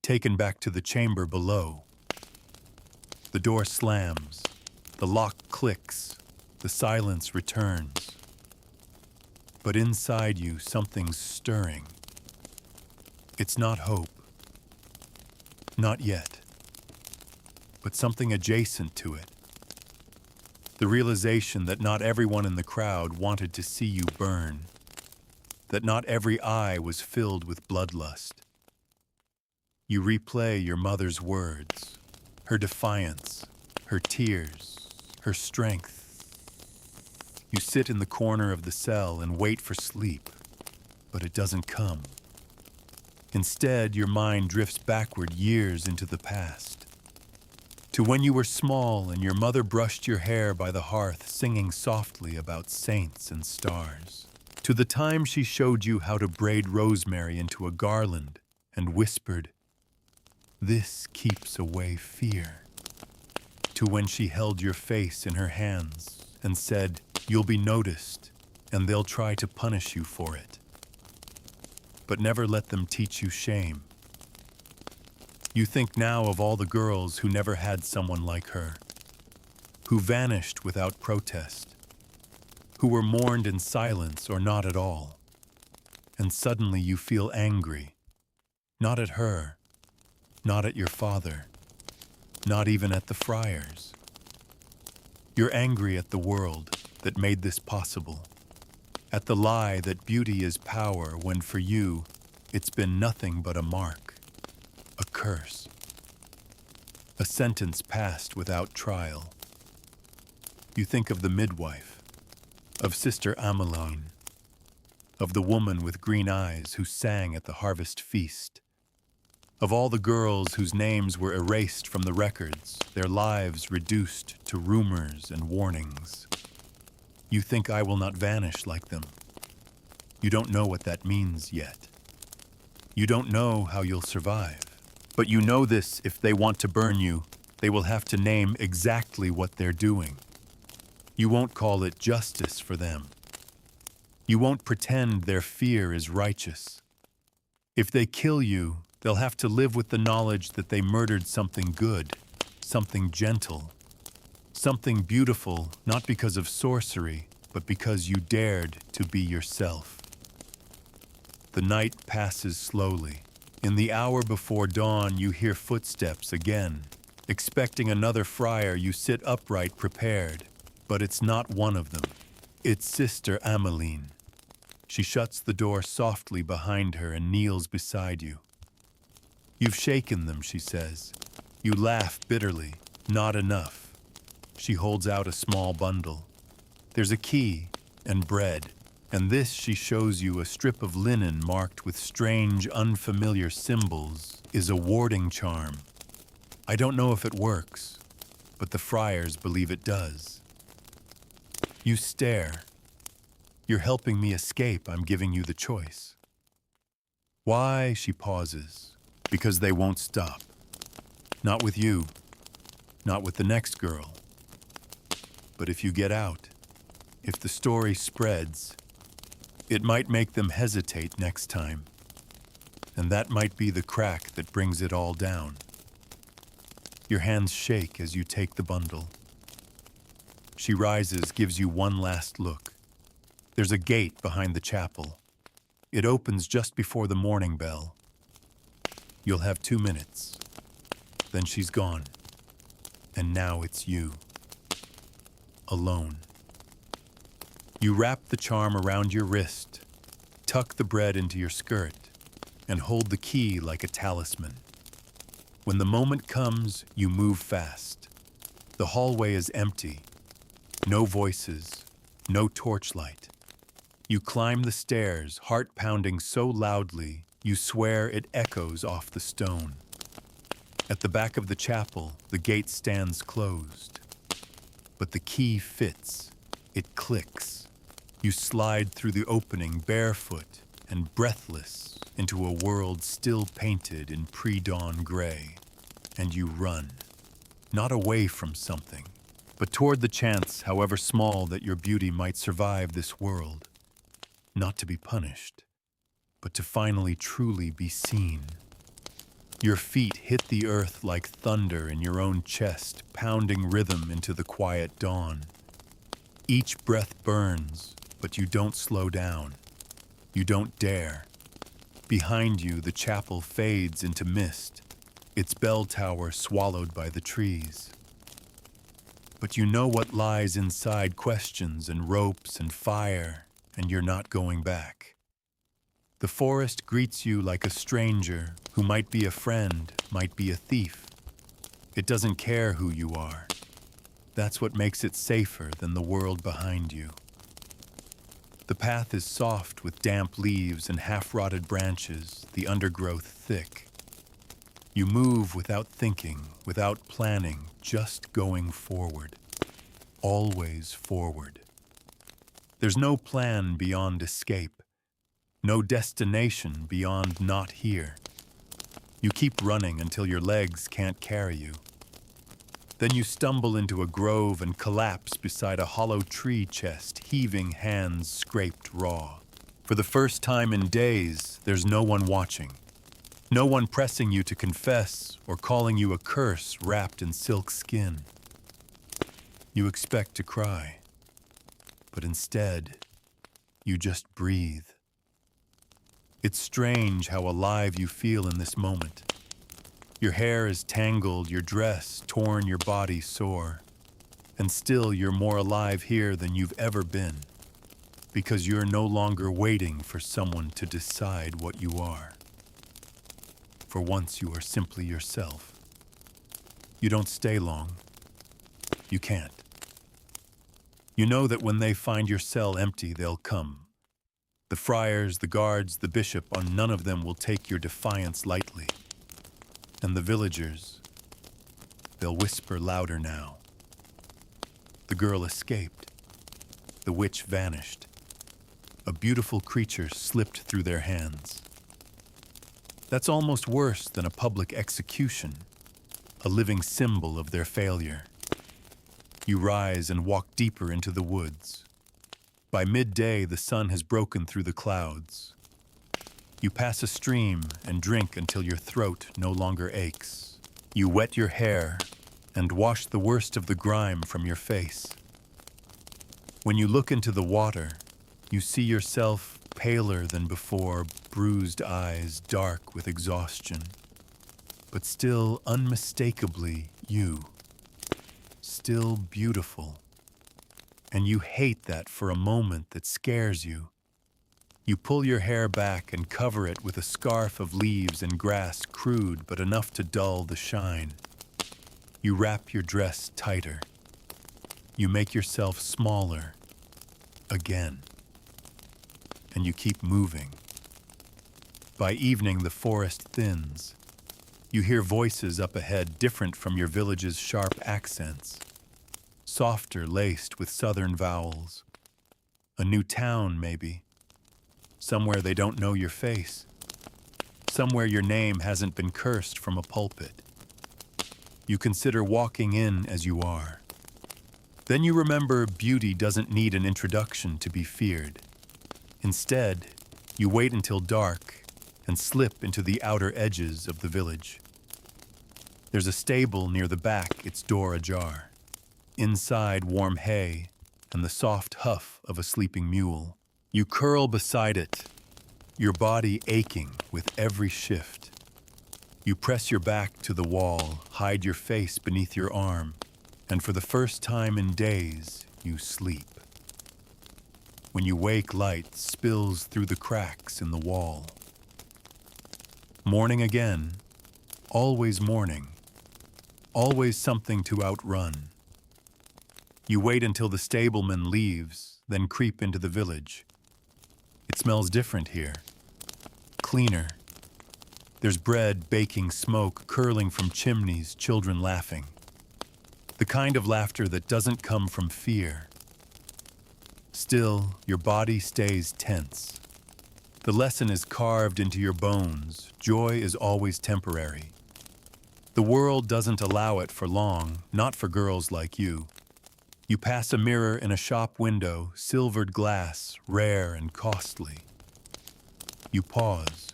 Taken back to the chamber below. The door slams. The lock clicks. The silence returns. But inside you, something's stirring. It's not hope. Not yet. But something adjacent to it. The realization that not everyone in the crowd wanted to see you burn. That not every eye was filled with bloodlust. You replay your mother's words, her defiance, her tears, her strength. You sit in the corner of the cell and wait for sleep, but it doesn't come. Instead, your mind drifts backward years into the past. To when you were small and your mother brushed your hair by the hearth, singing softly about saints and stars. To the time she showed you how to braid rosemary into a garland and whispered, "This keeps away fear." To when she held your face in her hands and said, "You'll be noticed, and they'll try to punish you for it. But never let them teach you shame." You think now of all the girls who never had someone like her, who vanished without protest, who were mourned in silence or not at all. And suddenly you feel angry, not at her, not at your father, not even at the friars. You're angry at the world that made this possible, at the lie that beauty is power when for you it's been nothing but a mark, a curse, a sentence passed without trial. You think of the midwife, of Sister Ameline, of the woman with green eyes who sang at the harvest feast, Of all the girls whose names were erased from the records, their lives reduced to rumors and warnings. You think I will not vanish like them. You don't know what that means yet. You don't know how you'll survive. But you know this: if they want to burn you, they will have to name exactly what they're doing. You won't call it justice for them. You won't pretend their fear is righteous. If they kill you, they'll have to live with the knowledge that they murdered something good, something gentle, something beautiful, not because of sorcery, but because you dared to be yourself. The night passes slowly. In the hour before dawn, you hear footsteps again. Expecting another friar, you sit upright, prepared. But it's not one of them. It's Sister Ameline. She shuts the door softly behind her and kneels beside you. You've shaken them, she says. You laugh bitterly. Not enough. She holds out a small bundle. There's a key and bread. And this, she shows you, a strip of linen marked with strange, unfamiliar symbols, is a warding charm. I don't know if it works, but the friars believe it does. You stare. You're helping me escape. I'm giving you the choice. Why? She pauses. Because they won't stop. Not with you. Not with the next girl. But if you get out, if the story spreads, it might make them hesitate next time. And that might be the crack that brings it all down. Your hands shake as you take the bundle. She rises, gives you one last look. There's a gate behind the chapel. It opens just before the morning bell. You'll have 2 minutes. Then she's gone. And now it's you. Alone. You wrap the charm around your wrist, tuck the bread into your skirt, and hold the key like a talisman. When the moment comes, you move fast. The hallway is empty. No voices, no torchlight. You climb the stairs, heart pounding so loudly, you swear it echoes off the stone. At the back of the chapel, the gate stands closed. But the key fits. It clicks. You slide through the opening barefoot and breathless into a world still painted in pre-dawn gray. And you run. Not away from something, but toward the chance, however small, that your beauty might survive this world. Not to be punished, but to finally truly be seen. Your feet hit the earth like thunder in your own chest, pounding rhythm into the quiet dawn. Each breath burns, but you don't slow down. You don't dare. Behind you, the chapel fades into mist, its bell tower swallowed by the trees. But you know what lies inside: questions and ropes and fire, and you're not going back. The forest greets you like a stranger who might be a friend, might be a thief. It doesn't care who you are. That's what makes it safer than the world behind you. The path is soft with damp leaves and half-rotted branches, the undergrowth thick. You move without thinking, without planning, just going forward. Always forward. There's no plan beyond escape. No destination beyond not here. You keep running until your legs can't carry you. Then you stumble into a grove and collapse beside a hollow tree chest, heaving hands scraped raw. For the first time in days, there's no one watching. No one pressing you to confess or calling you a curse wrapped in silk skin. You expect to cry, but instead, you just breathe. It's strange how alive you feel in this moment. Your hair is tangled, your dress torn, your body sore. And still you're more alive here than you've ever been, because you're no longer waiting for someone to decide what you are. For once you are simply yourself. You don't stay long. You can't. You know that when they find your cell empty, they'll come. The friars, the guards, the bishop, none of them will take your defiance lightly. And the villagers, they'll whisper louder now. The girl escaped. The witch vanished. A beautiful creature slipped through their hands. That's almost worse than a public execution, a living symbol of their failure. You rise and walk deeper into the woods. By midday, the sun has broken through the clouds. You pass a stream and drink until your throat no longer aches. You wet your hair and wash the worst of the grime from your face. When you look into the water, you see yourself paler than before, bruised eyes dark with exhaustion, but still unmistakably you, still beautiful. And you hate that for a moment that scares you. You pull your hair back and cover it with a scarf of leaves and grass, crude but enough to dull the shine. You wrap your dress tighter. You make yourself smaller again. And you keep moving. By evening, the forest thins. You hear voices up ahead different from your village's sharp accents, softer laced with southern vowels. A new town, maybe. Somewhere they don't know your face. Somewhere your name hasn't been cursed from a pulpit. You consider walking in as you are. Then you remember beauty doesn't need an introduction to be feared. Instead, you wait until dark and slip into the outer edges of the village. There's a stable near the back, its door ajar. Inside, warm hay and the soft huff of a sleeping mule. You curl beside it, your body aching with every shift. You press your back to the wall, hide your face beneath your arm, and for the first time in days, you sleep. When you wake, light spills through the cracks in the wall. Morning again, always morning, always something to outrun. You wait until the stableman leaves, then creep into the village. It smells different here, cleaner. There's bread baking, smoke curling from chimneys, children laughing. The kind of laughter that doesn't come from fear. Still, your body stays tense. The lesson is carved into your bones. Joy is always temporary. The world doesn't allow it for long, not for girls like you. You pass a mirror in a shop window, silvered glass, rare and costly. You pause,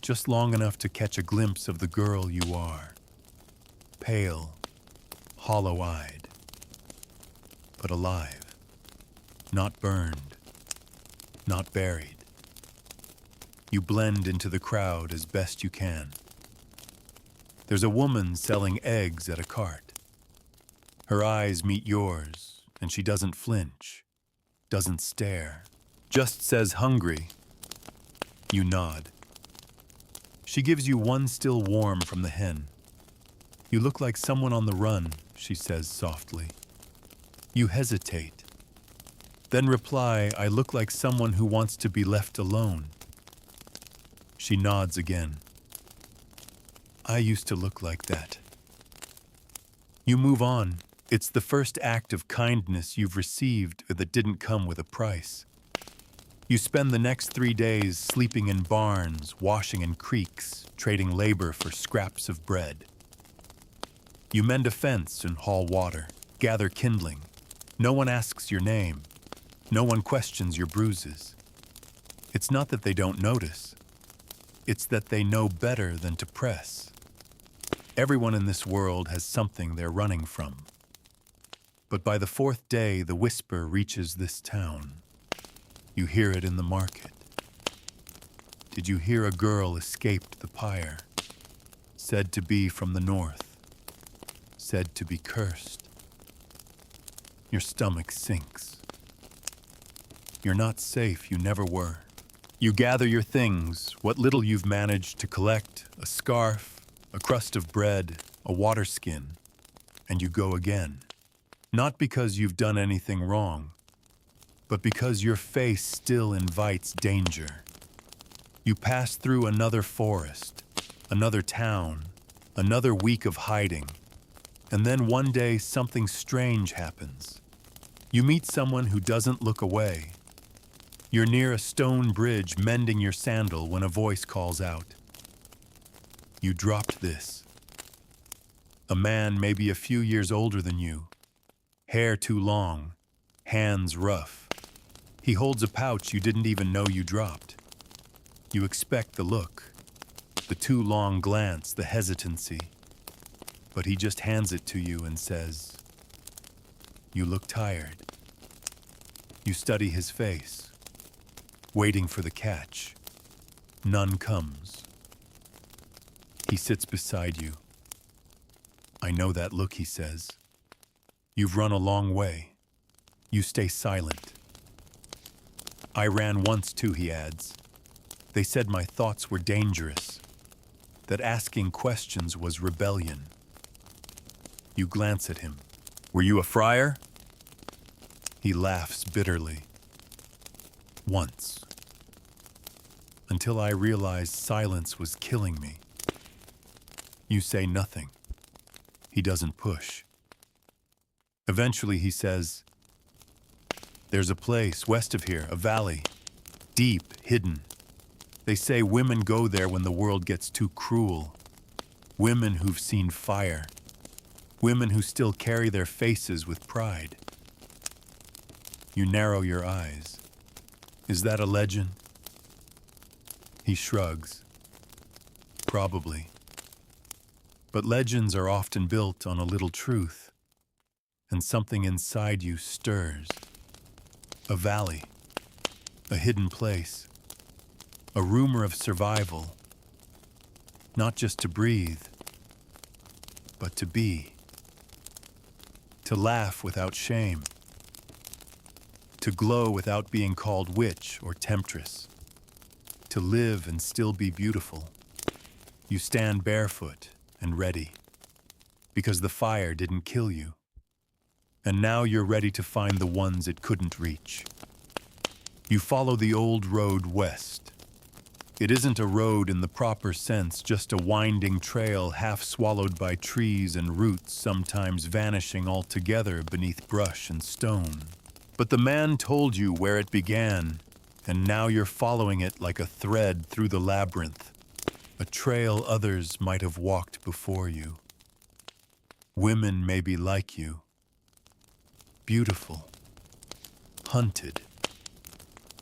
just long enough to catch a glimpse of the girl you are. Pale, hollow-eyed, but alive. Not burned, not buried. You blend into the crowd as best you can. There's a woman selling eggs at a cart. Her eyes meet yours, and she doesn't flinch, doesn't stare, just says hungry. You nod. She gives you one still warm from the hen. You look like someone on the run, she says softly. You hesitate. Then reply, I look like someone who wants to be left alone. She nods again. I used to look like that. You move on. It's the first act of kindness you've received that didn't come with a price. You spend the next 3 days sleeping in barns, washing in creeks, trading labor for scraps of bread. You mend a fence and haul water, gather kindling. No one asks your name. No one questions your bruises. It's not that they don't notice. It's that they know better than to press. Everyone in this world has something they're running from. But by the 4th day, the whisper reaches this town. You hear it in the market. Did you hear a girl escaped the pyre? Said to be from the north. Said to be cursed. Your stomach sinks. You're not safe, you never were. You gather your things, what little you've managed to collect, a scarf, a crust of bread, a water skin, and you go again. Not because you've done anything wrong, but because your face still invites danger. You pass through another forest, another town, Another week of hiding. And then one day something strange happens. You meet someone who doesn't look away. You're near a stone bridge mending your sandal when a voice calls out. You dropped this. A man maybe a few years older than you. Hair too long, hands rough. He holds a pouch you didn't even know you dropped. You expect the look, the too long glance, the hesitancy. But he just hands it to you and says, "You look tired." You study his face, waiting for the catch. None comes. He sits beside you. "I know that look," he says. "You've run a long way." You stay silent. "I ran once too," he adds. "They said my thoughts were dangerous, that asking questions was rebellion." You glance at him. "Were you a friar?" He laughs bitterly. "Once. Until I realized silence was killing me." You say nothing. He doesn't push. Eventually he says, "There's a place west of here, a valley, deep, hidden. They say women go there when the world gets too cruel. Women who've seen fire. Women who still carry their faces with pride." You narrow your eyes. "Is that a legend?" He shrugs. "Probably. But legends are often built on a little truth, and something inside you stirs. A valley, a hidden place, a rumor of survival, not just to breathe, but to be. To laugh without shame. To glow without being called witch or temptress. To live and still be beautiful. You stand barefoot and ready, because the fire didn't kill you. And now you're ready to find the ones it couldn't reach. You follow the old road west. It isn't a road in the proper sense, just a winding trail half swallowed by trees and roots, sometimes vanishing altogether beneath brush and stone. But the man told you where it began, and now you're following it like a thread through the labyrinth, a trail others might have walked before you. Women may be like you, beautiful, hunted,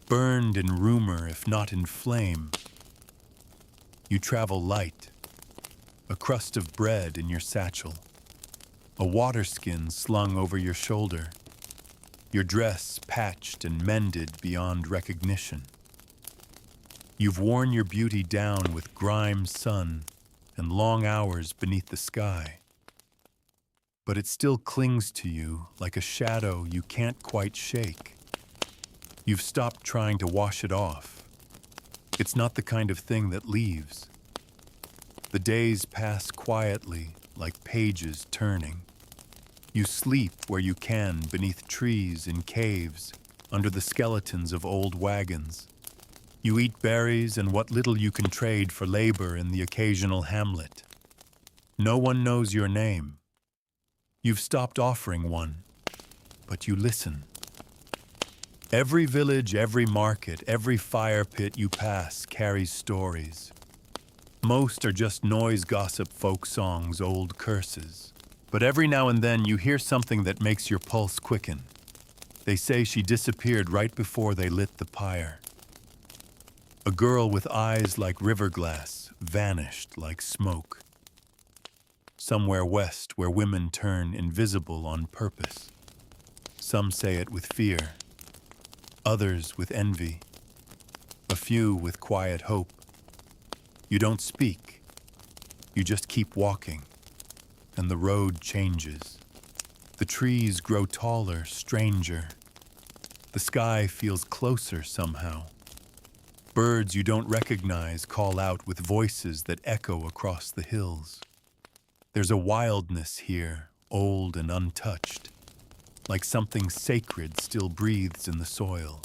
burned in rumor if not in flame. You travel light, a crust of bread in your satchel, a water skin slung over your shoulder, your dress patched and mended beyond recognition. You've worn your beauty down with grime sun and long hours beneath the sky. But it still clings to you like a shadow you can't quite shake. You've stopped trying to wash it off. It's not the kind of thing that leaves. The days pass quietly, like pages turning. You sleep where you can, beneath trees in caves, under the skeletons of old wagons. You eat berries and what little you can trade for labor in the occasional hamlet. No one knows your name. You've stopped offering one, but you listen. Every village, every market, every fire pit you pass carries stories. Most are just noise gossip folk songs, old curses. But every now and then you hear something that makes your pulse quicken. They say she disappeared right before they lit the pyre. A girl with eyes like river glass vanished like smoke. Somewhere west where women turn invisible on purpose. Some say it with fear, others with envy, a few with quiet hope. You don't speak, you just keep walking, and the road changes. The trees grow taller, stranger. The sky feels closer somehow. Birds you don't recognize call out with voices that echo across the hills. There's a wildness here, old and untouched, like something sacred still breathes in the soil.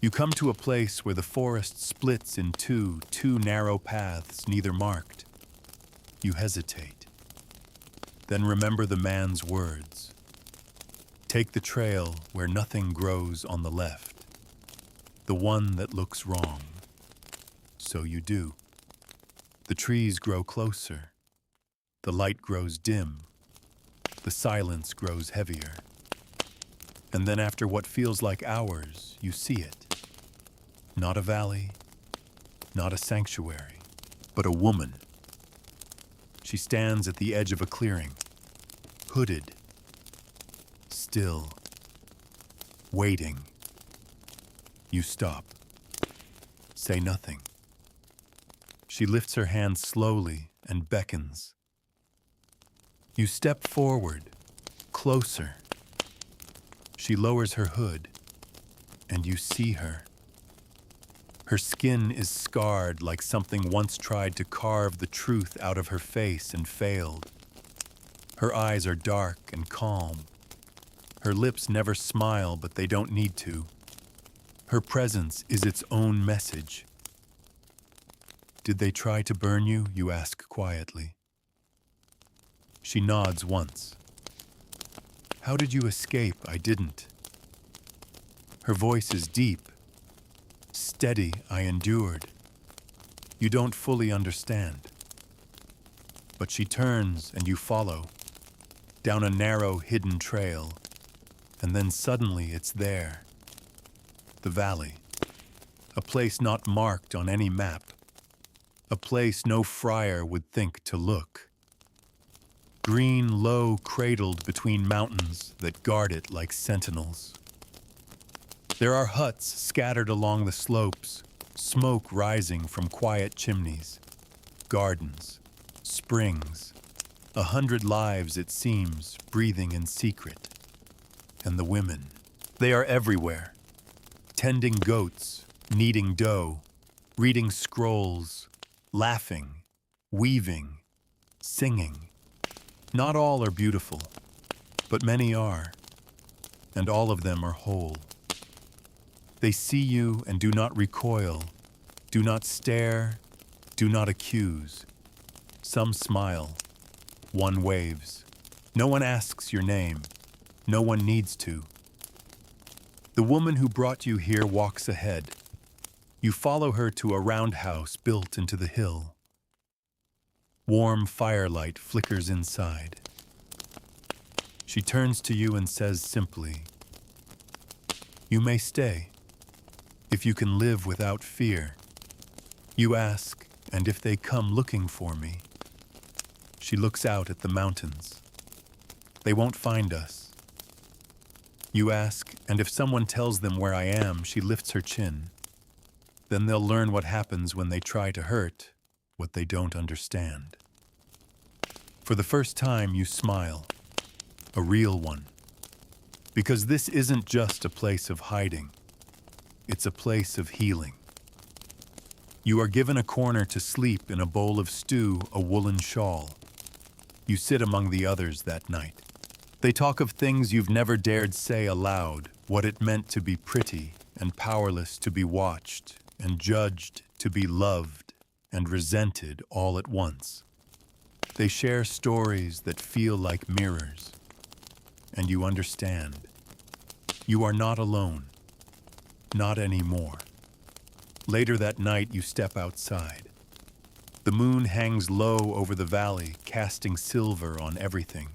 You come to a place where the forest splits in two narrow paths, neither marked. You hesitate. Then remember the man's words. Take the trail where nothing grows on the left, the one that looks wrong. So you do. The trees grow closer. The light grows dim. The silence grows heavier. And then after what feels like hours, you see it. Not a valley, not a sanctuary, but a woman. She stands at the edge of a clearing, hooded, still, waiting. You stop. Say nothing. She lifts her hand slowly and beckons. You step forward, closer. She lowers her hood, and you see her. Her skin is scarred like something once tried to carve the truth out of her face and failed. Her eyes are dark and calm. Her lips never smile, but they don't need to. Her presence is its own message. Did they try to burn you? You ask quietly. She nods once. How did you escape? I didn't. Her voice is deep. Steady, I endured. You don't fully understand. But she turns and you follow, down a narrow, hidden trail, and then suddenly it's there. The valley. A place not marked on any map. A place no friar would think to look. Green, low, cradled between mountains that guard it like sentinels. There are huts scattered along the slopes, smoke rising from quiet chimneys, gardens, springs, 100 lives, it seems, breathing in secret. And the women, they are everywhere, tending goats, kneading dough, reading scrolls, laughing, weaving, singing. Not all are beautiful, but many are, and all of them are whole. They see you and do not recoil, do not stare, do not accuse. Some smile, one waves. No one asks your name, no one needs to. The woman who brought you here walks ahead. You follow her to a roundhouse built into the hill. Warm firelight flickers inside. She turns to you and says simply, "You may stay, if you can live without fear." You ask, "And if they come looking for me?" She looks out at the mountains. "They won't find us." You ask, "And if someone tells them where I am?" She lifts her chin. "Then they'll learn what happens when they try to hurt what they don't understand." For the first time, you smile, a real one. Because this isn't just a place of hiding. It's a place of healing. You are given a corner to sleep in, a bowl of stew, a woolen shawl. You sit among the others that night. They talk of things you've never dared say aloud, what it meant to be pretty and powerless to be watched and judged, to be loved and resented all at once. They share stories that feel like mirrors, and you understand. You are not alone. Not anymore. Later that night, you step outside. The moon hangs low over the valley, casting silver on everything.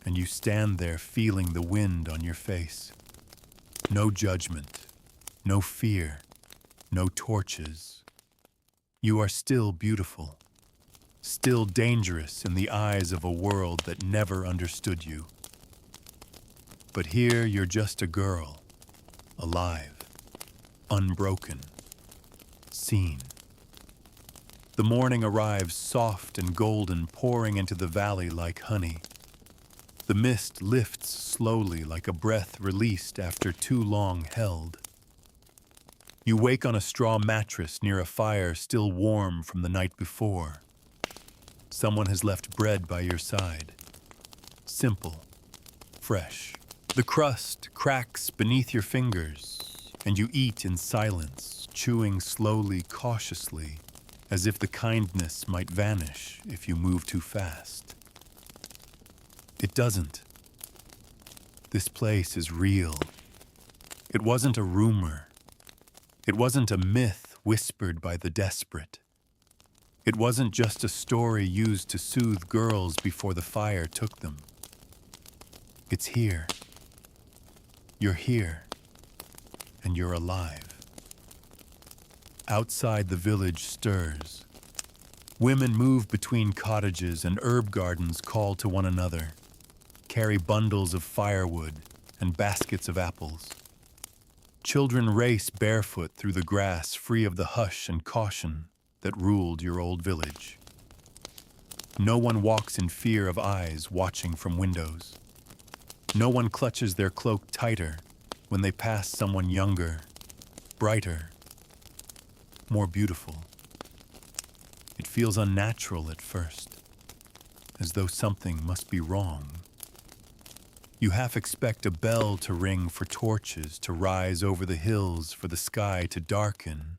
And you stand there feeling the wind on your face. No judgment, no fear, no torches. You are still beautiful, still dangerous in the eyes of a world that never understood you. But here you're just a girl, alive, unbroken, seen. The morning arrives soft and golden, pouring into the valley like honey. The mist lifts slowly like a breath released after too long held. You wake on a straw mattress near a fire still warm from the night before. Someone has left bread by your side. Simple, fresh. The crust cracks beneath your fingers, and you eat in silence, chewing slowly, cautiously, as if the kindness might vanish if you move too fast. It doesn't. This place is real. It wasn't a rumor. It wasn't a myth whispered by the desperate. It wasn't just a story used to soothe girls before the fire took them. It's here. You're here, and you're alive. Outside, the village stirs. Women move between cottages, and herb gardens call to one another, carry bundles of firewood and baskets of apples. Children race barefoot through the grass, free of the hush and caution that ruled your old village. No one walks in fear of eyes watching from windows. No one clutches their cloak tighter when they pass someone younger, brighter, more beautiful. It feels unnatural at first, as though something must be wrong. You half expect a bell to ring for torches to rise over the hills, for the sky to darken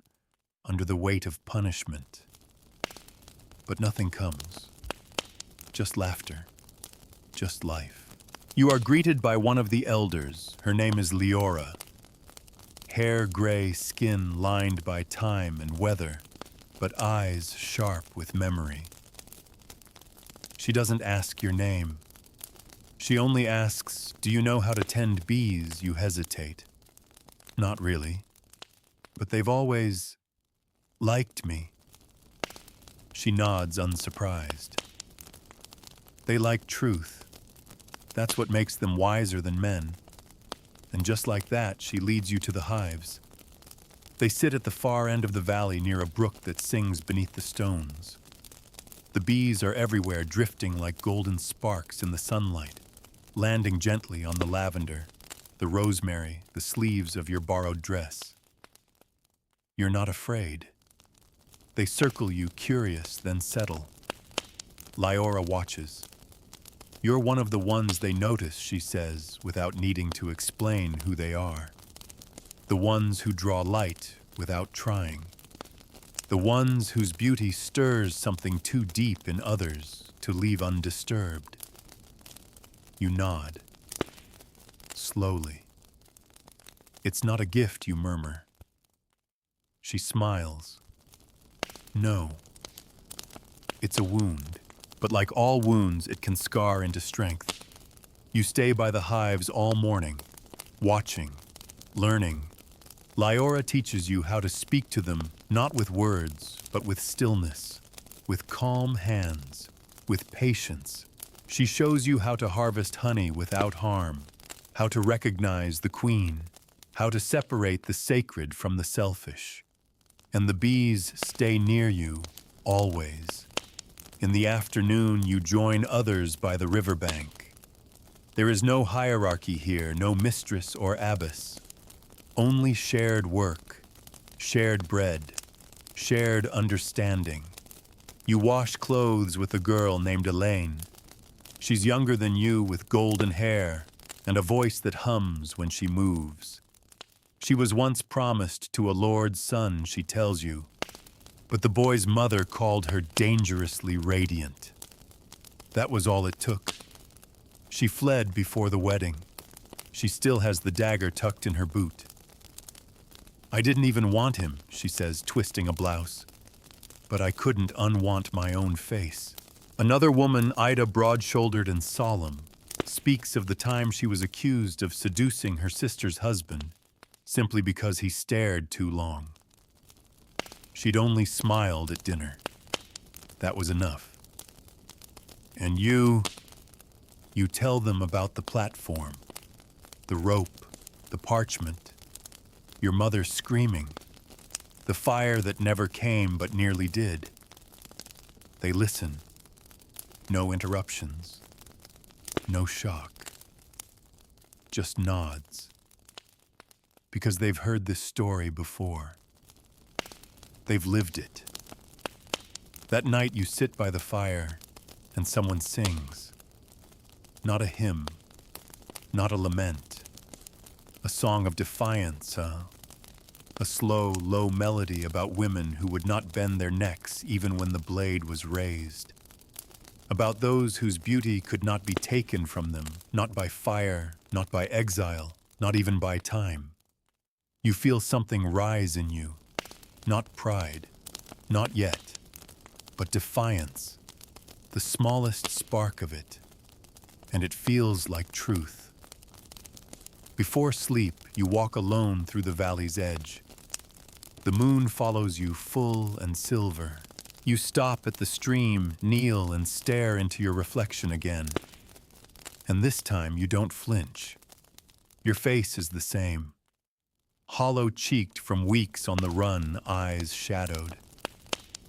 under the weight of punishment. But nothing comes. Just laughter. Just life. You are greeted by one of the elders. Her name is Leora. Hair gray, skin lined by time and weather, but eyes sharp with memory. She doesn't ask your name. She only asks, "Do you know how to tend bees?" You hesitate. Not really. But they've always liked me. She nods, unsurprised. They like truth. That's what makes them wiser than men. And just like that, she leads you to the hives. They sit at the far end of the valley near a brook that sings beneath the stones. The bees are everywhere, drifting like golden sparks in the sunlight, landing gently on the lavender, the rosemary, the sleeves of your borrowed dress. You're not afraid. They circle you, curious, then settle. Liora watches. You're one of the ones they notice, she says, without needing to explain who they are. The ones who draw light without trying. The ones whose beauty stirs something too deep in others to leave undisturbed. You nod. Slowly. It's not a gift, you murmur. She smiles. No. It's a wound. But like all wounds, it can scar into strength. You stay by the hives all morning, watching, learning. Liora teaches you how to speak to them, not with words, but with stillness, with calm hands, with patience. She shows you how to harvest honey without harm, how to recognize the queen, how to separate the sacred from the selfish. And the bees stay near you, always. In the afternoon, you join others by the riverbank. There is no hierarchy here, no mistress or abbess. Only shared work, shared bread, shared understanding. You wash clothes with a girl named Elaine. She's younger than you, with golden hair and a voice that hums when she moves. She was once promised to a lord's son, she tells you. But the boy's mother called her dangerously radiant. That was all it took. She fled before the wedding. She still has the dagger tucked in her boot. I didn't even want him, she says, twisting a blouse. But I couldn't unwant my own face. Another woman, Ida, broad-shouldered and solemn, speaks of the time she was accused of seducing her sister's husband simply because he stared too long. She'd only smiled at dinner. That was enough. And you tell them about the platform, the rope, the parchment, your mother screaming, the fire that never came but nearly did. They listen. No interruptions. No shock. Just nods. Because they've heard this story before. They've lived it. That night you sit by the fire and someone sings. Not a hymn, not a lament. A song of defiance, a slow, low melody about women who would not bend their necks even when the blade was raised, about those whose beauty could not be taken from them, not by fire, not by exile, not even by time. You feel something rise in you, not pride, not yet, but defiance, the smallest spark of it, and it feels like truth. Before sleep, you walk alone through the valley's edge. The moon follows you full and silver. You stop at the stream, kneel, and stare into your reflection again. And this time you don't flinch. Your face is the same. Hollow-cheeked from weeks on the run, eyes shadowed.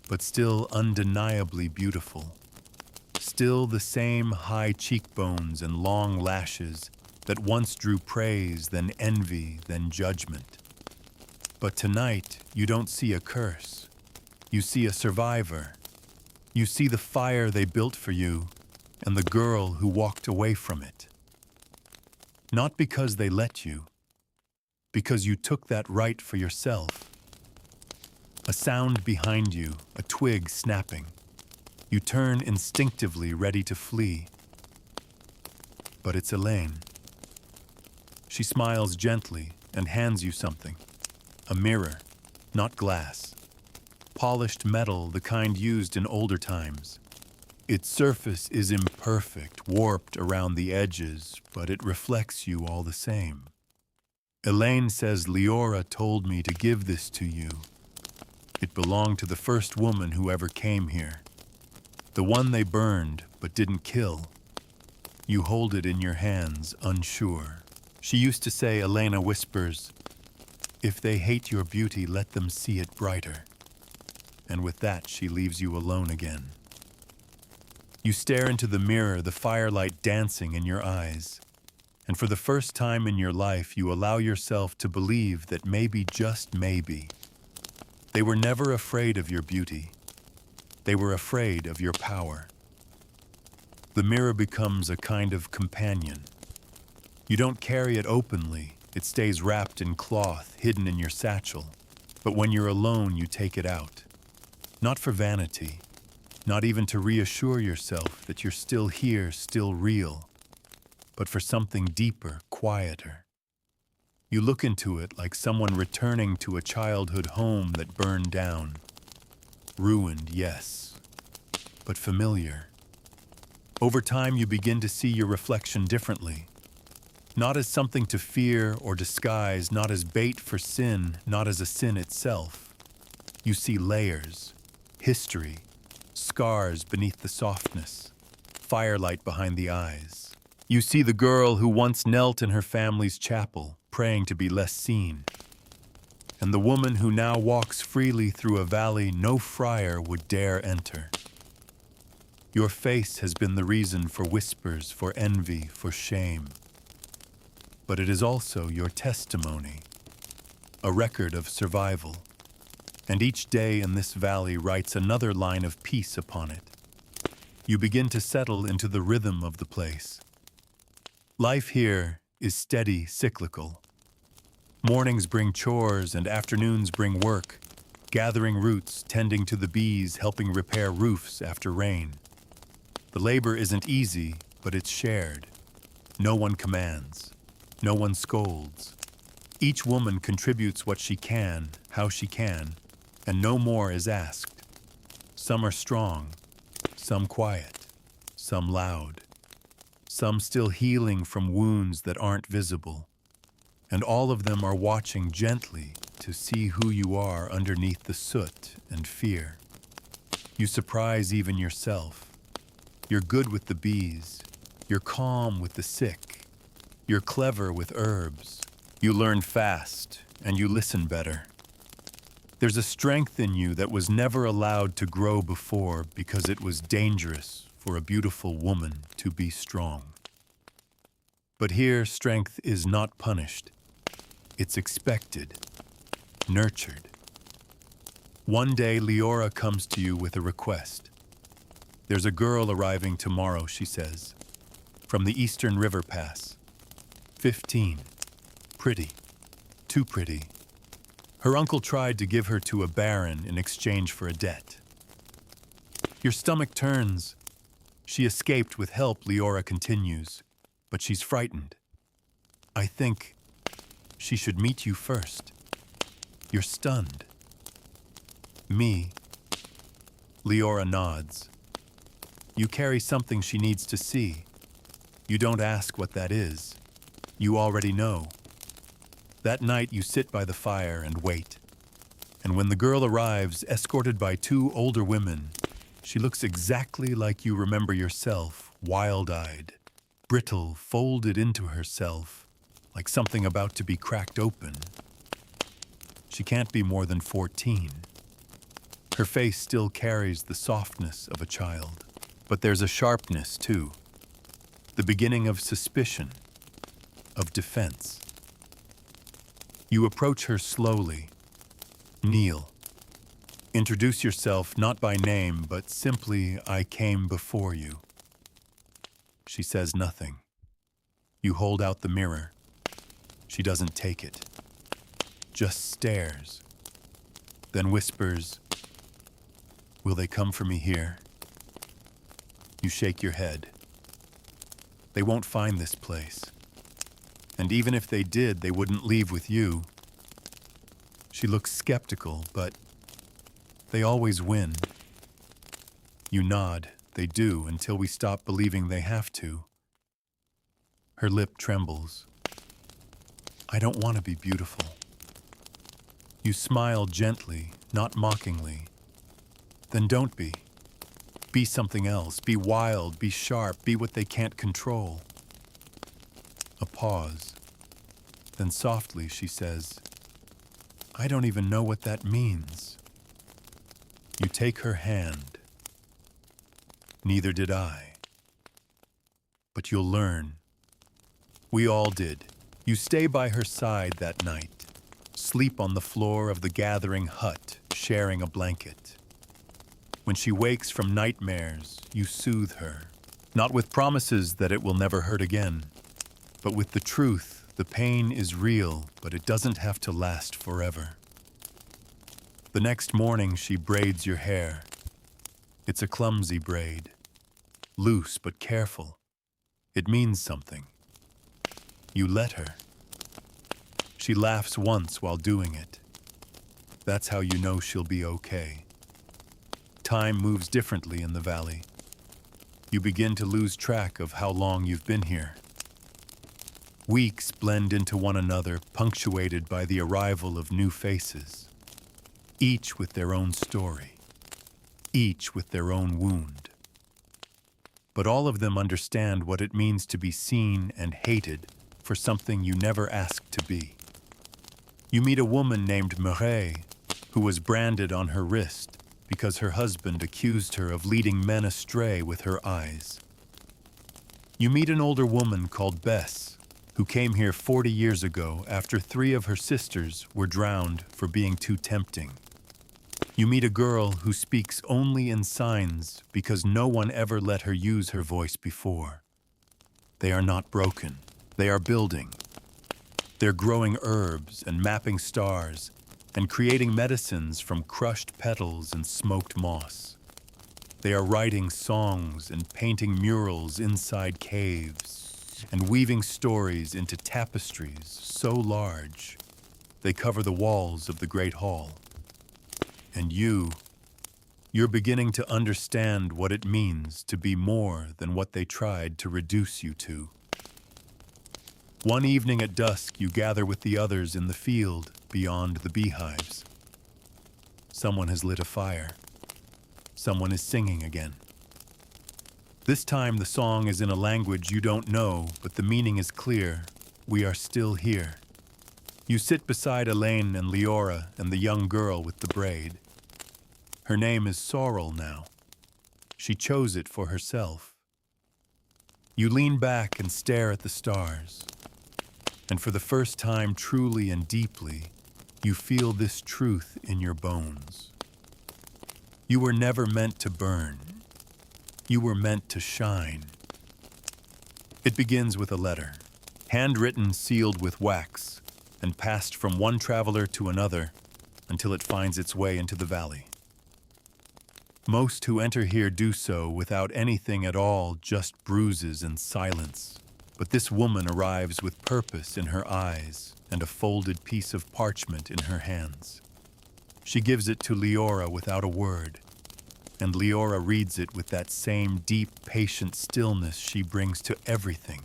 But still undeniably beautiful. Still the same high cheekbones and long lashes that once drew praise, then envy, then judgment. But tonight, you don't see a curse. You see a survivor. You see the fire they built for you and the girl who walked away from it. Not because they let you, because you took that right for yourself. A sound behind you, a twig snapping. You turn instinctively, ready to flee. But it's Elaine. She smiles gently and hands you something. A mirror, not glass. Polished metal, the kind used in older times. Its surface is imperfect, warped around the edges, but it reflects you all the same. Elaine says Leora told me to give this to you. It belonged to the first woman who ever came here. The one they burned, but didn't kill. You hold it in your hands, unsure. She used to say, Elena whispers, "If they hate your beauty, let them see it brighter." And with that, she leaves you alone again. You stare into the mirror, the firelight dancing in your eyes. And for the first time in your life, you allow yourself to believe that maybe, just maybe, they were never afraid of your beauty. They were afraid of your power. The mirror becomes a kind of companion. You don't carry it openly. It stays wrapped in cloth, hidden in your satchel. But when you're alone, you take it out. Not for vanity, not even to reassure yourself that you're still here, still real, but for something deeper, quieter. You look into it like someone returning to a childhood home that burned down. Ruined, yes, but familiar. Over time, you begin to see your reflection differently. Not as something to fear or disguise, not as bait for sin, not as a sin itself. You see layers, history, scars beneath the softness, firelight behind the eyes. You see the girl who once knelt in her family's chapel, praying to be less seen, and the woman who now walks freely through a valley no friar would dare enter. Your face has been the reason for whispers, for envy, for shame. But it is also your testimony, a record of survival. And each day in this valley writes another line of peace upon it. You begin to settle into the rhythm of the place. Life here is steady, cyclical. Mornings bring chores and afternoons bring work, gathering roots, tending to the bees, helping repair roofs after rain. The labor isn't easy, but it's shared. No one commands. No one scolds. Each woman contributes what she can, how she can, and no more is asked. Some are strong, some quiet, some loud, some still healing from wounds that aren't visible, and all of them are watching gently to see who you are underneath the soot and fear. You surprise even yourself. You're good with the bees. You're calm with the sick. You're clever with herbs. You learn fast, and you listen better. There's a strength in you that was never allowed to grow before because it was dangerous for a beautiful woman to be strong. But here, strength is not punished. It's expected, nurtured. One day, Leora comes to you with a request. There's a girl arriving tomorrow, she says, from the Eastern River Pass. 15. Pretty. Too pretty. Her uncle tried to give her to a baron in exchange for a debt. Your stomach turns. She escaped with help, Leora continues, but she's frightened. I think she should meet you first. You're stunned. Me. Leora nods. You carry something she needs to see. You don't ask what that is. You already know. That night you sit by the fire and wait. And when the girl arrives, escorted by two older women, she looks exactly like you remember yourself, wild-eyed, brittle, folded into herself, like something about to be cracked open. She can't be more than 14. Her face still carries the softness of a child, but there's a sharpness, too. The beginning of suspicion, of defense. You approach her slowly. Kneel. Introduce yourself not by name, but simply, I came before you. She says nothing. You hold out the mirror. She doesn't take it. Just stares. Then whispers, will they come for me here? You shake your head. They won't find this place. And even if they did, they wouldn't leave with you. She looks skeptical, but they always win. You nod, they do, until we stop believing they have to. Her lip trembles. I don't want to be beautiful. You smile gently, not mockingly. Then don't be. Be something else. Be wild, be sharp, be what they can't control. A pause. Then softly she says, I don't even know what that means. You take her hand. Neither did I. But you'll learn. We all did. You stay by her side that night. Sleep on the floor of the gathering hut, sharing a blanket. When she wakes from nightmares, you soothe her. Not with promises that it will never hurt again, but with the truth. The pain is real, but it doesn't have to last forever. The next morning, she braids your hair. It's a clumsy braid. Loose but careful. It means something. You let her. She laughs once while doing it. That's how you know she'll be okay. Time moves differently in the valley. You begin to lose track of how long you've been here. Weeks blend into one another, punctuated by the arrival of new faces, each with their own story, each with their own wound. But all of them understand what it means to be seen and hated for something you never asked to be. You meet a woman named Mireille, who was branded on her wrist because her husband accused her of leading men astray with her eyes. You meet an older woman called Bess, who came here 40 years ago after 3 of her sisters were drowned for being too tempting. You meet a girl who speaks only in signs because no one ever let her use her voice before. They are not broken. They are building. They're growing herbs and mapping stars and creating medicines from crushed petals and smoked moss. They are writing songs and painting murals inside caves and weaving stories into tapestries so large they cover the walls of the Great Hall. And you're beginning to understand what it means to be more than what they tried to reduce you to. One evening at dusk, you gather with the others in the field beyond the beehives. Someone has lit a fire. Someone is singing again. This time the song is in a language you don't know, but the meaning is clear. We are still here. You sit beside Elaine and Leora and the young girl with the braid. Her name is Sorrel now. She chose it for herself. You lean back and stare at the stars. And for the first time, truly and deeply, you feel this truth in your bones. You were never meant to burn. You were meant to shine. It begins with a letter, handwritten, sealed with wax, and passed from one traveler to another, until it finds its way into the valley. Most who enter here do so without anything at all, just bruises and silence. But this woman arrives with purpose in her eyes and a folded piece of parchment in her hands. She gives it to Leora without a word, and Leora reads it with that same deep, patient stillness she brings to everything.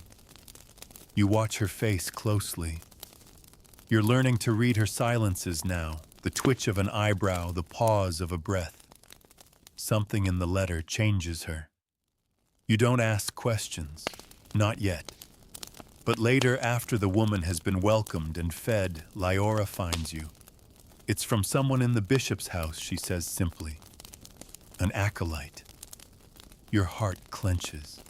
You watch her face closely. You're learning to read her silences now, the twitch of an eyebrow, the pause of a breath. Something in the letter changes her. You don't ask questions, not yet. But later, after the woman has been welcomed and fed, Leora finds you. It's from someone in the bishop's house, she says simply. An acolyte. Your heart clenches.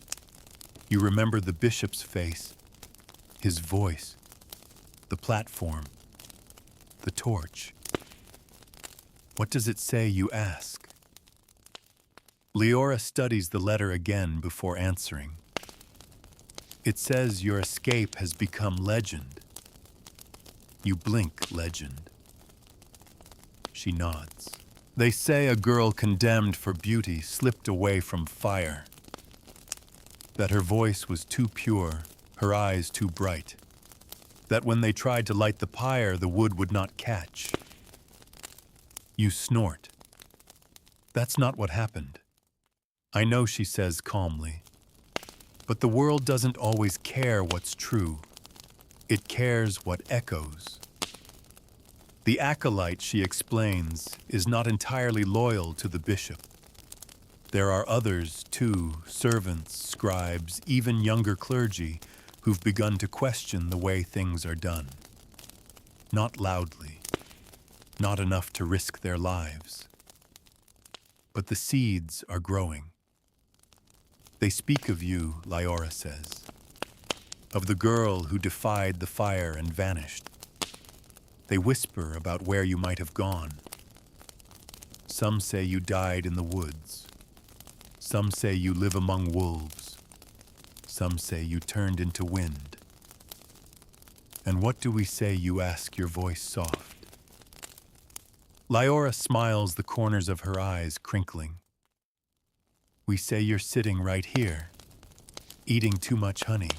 You remember the bishop's face, his voice, the platform, the torch. What does it say, you ask? Leora studies the letter again before answering. It says your escape has become legend. You blink, legend. She nods. They say a girl condemned for beauty slipped away from fire. That her voice was too pure, her eyes too bright. That when they tried to light the pyre, the wood would not catch. You snort. That's not what happened. I know, she says calmly. But the world doesn't always care what's true. It cares what echoes. The acolyte, she explains, is not entirely loyal to the bishop. There are others, too, servants, scribes, even younger clergy, who've begun to question the way things are done. Not loudly, not enough to risk their lives. But the seeds are growing. They speak of you, Leora says, of the girl who defied the fire and vanished. They whisper about where you might have gone. Some say you died in the woods. Some say you live among wolves. Some say you turned into wind. And what do we say, you ask, your voice soft? Leora smiles, the corners of her eyes crinkling. We say you're sitting right here, eating too much honey.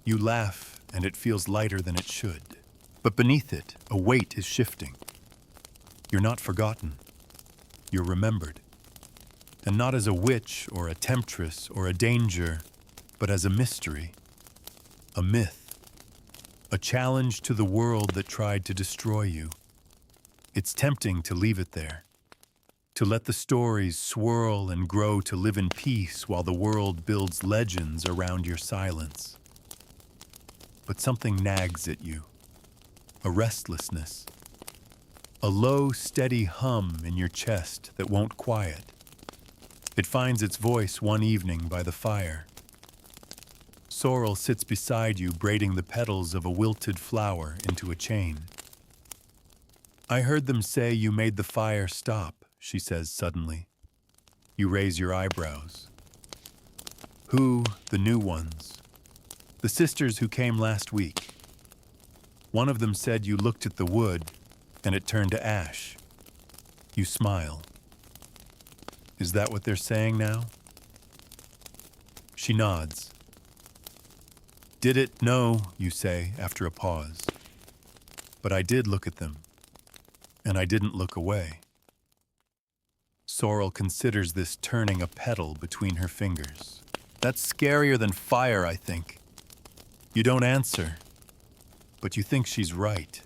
You laugh, and it feels lighter than it should. But beneath it, a weight is shifting. You're not forgotten. You're remembered. And not as a witch or a temptress or a danger, but as a mystery, a myth, a challenge to the world that tried to destroy you. It's tempting to leave it there, to let the stories swirl and grow to live in peace while the world builds legends around your silence. But something nags at you, a restlessness, a low, steady hum in your chest that won't quiet. It finds its voice one evening by the fire. Sorrel sits beside you, braiding the petals of a wilted flower into a chain. I heard them say you made the fire stop, she says suddenly. You raise your eyebrows. Who, the new ones? The sisters who came last week. One of them said you looked at the wood, and it turned to ash. You smile. Is that what they're saying now? She nods. Did it? No, you say after a pause. But I did look at them, and I didn't look away. Sorrel considers this turning a petal between her fingers. That's scarier than fire, I think. You don't answer, but you think she's right.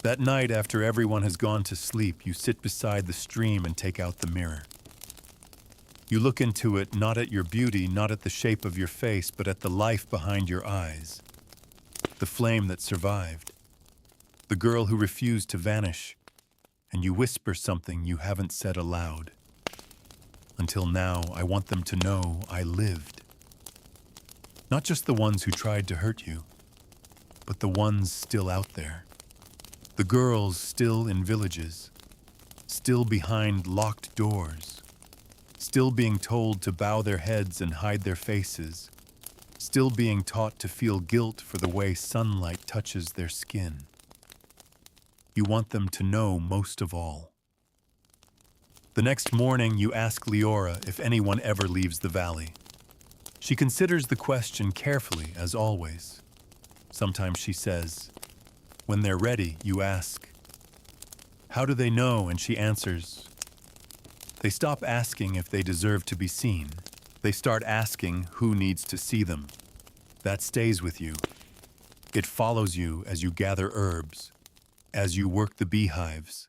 That night, after everyone has gone to sleep, you sit beside the stream and take out the mirror. You look into it, not at your beauty, not at the shape of your face, but at the life behind your eyes. The flame that survived. The girl who refused to vanish. And you whisper something you haven't said aloud. Until now, I want them to know I lived. Not just the ones who tried to hurt you, but the ones still out there. The girls still in villages, still behind locked doors, still being told to bow their heads and hide their faces, still being taught to feel guilt for the way sunlight touches their skin. You want them to know most of all. The next morning, you ask Leora if anyone ever leaves the valley. She considers the question carefully, as always. Sometimes she says, when they're ready, you ask, how do they know? And she answers, they stop asking if they deserve to be seen. They start asking who needs to see them. That stays with you. It follows you as you gather herbs, as you work the beehives,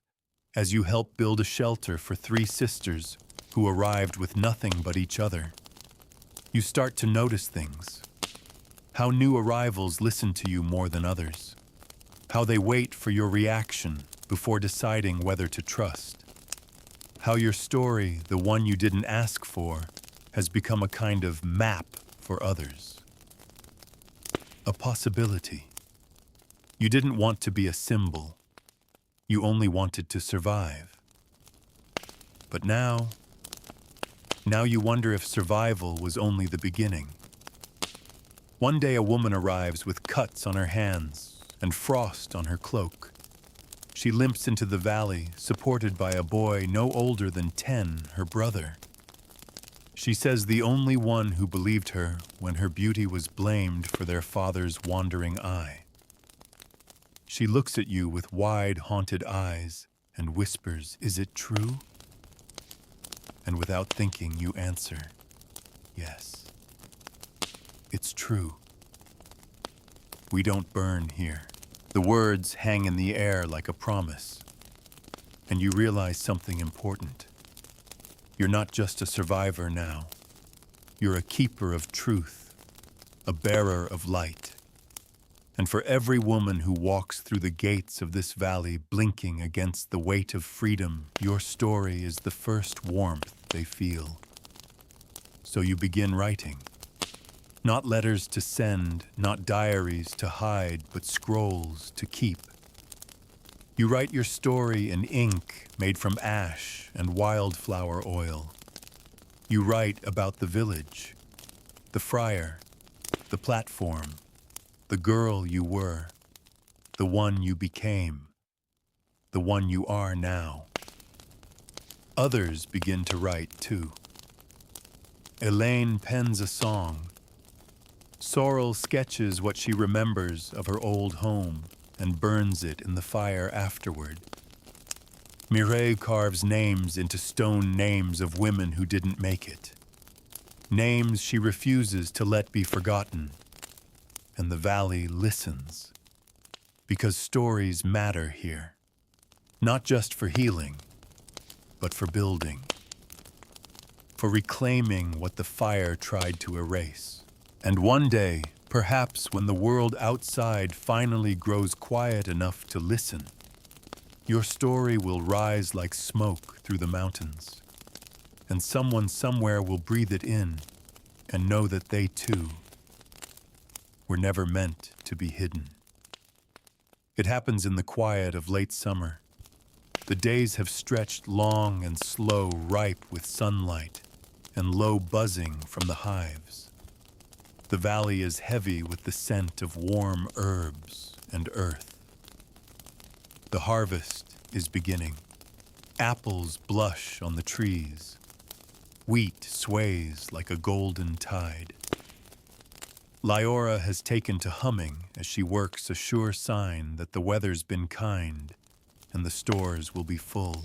as you help build a shelter for 3 sisters who arrived with nothing but each other. You start to notice things. How new arrivals listen to you more than others. How they wait for your reaction before deciding whether to trust. How your story, the one you didn't ask for, has become a kind of map for others. A possibility. You didn't want to be a symbol. You only wanted to survive. But now you wonder if survival was only the beginning. One day a woman arrives with cuts on her hands and frost on her cloak. She limps into the valley, supported by a boy no older than 10, her brother. She says the only one who believed her when her beauty was blamed for their father's wandering eye. She looks at you with wide, haunted eyes and whispers, "Is it true?" And without thinking, you answer, "Yes, it's true. We don't burn here." The words hang in the air like a promise, and you realize something important. You're not just a survivor now. You're a keeper of truth, a bearer of light. And for every woman who walks through the gates of this valley blinking against the weight of freedom, your story is the first warmth they feel. So you begin writing. Not letters to send, not diaries to hide, but scrolls to keep. You write your story in ink made from ash and wildflower oil. You write about the village, the friar, the platform, the girl you were, the one you became, the one you are now. Others begin to write too. Elaine pens a song. Sorrel sketches what she remembers of her old home and burns it in the fire afterward. Mireille carves names into stone names of women who didn't make it. Names she refuses to let be forgotten. And the valley listens. Because stories matter here. Not just for healing, but for building. For reclaiming what the fire tried to erase. And one day, perhaps when the world outside finally grows quiet enough to listen, your story will rise like smoke through the mountains, and someone somewhere will breathe it in and know that they too were never meant to be hidden. It happens in the quiet of late summer. The days have stretched long and slow, ripe with sunlight and low buzzing from the hives. The valley is heavy with the scent of warm herbs and earth. The harvest is beginning. Apples blush on the trees. Wheat sways like a golden tide. Leora has taken to humming as she works a sure sign that the weather's been kind and the stores will be full.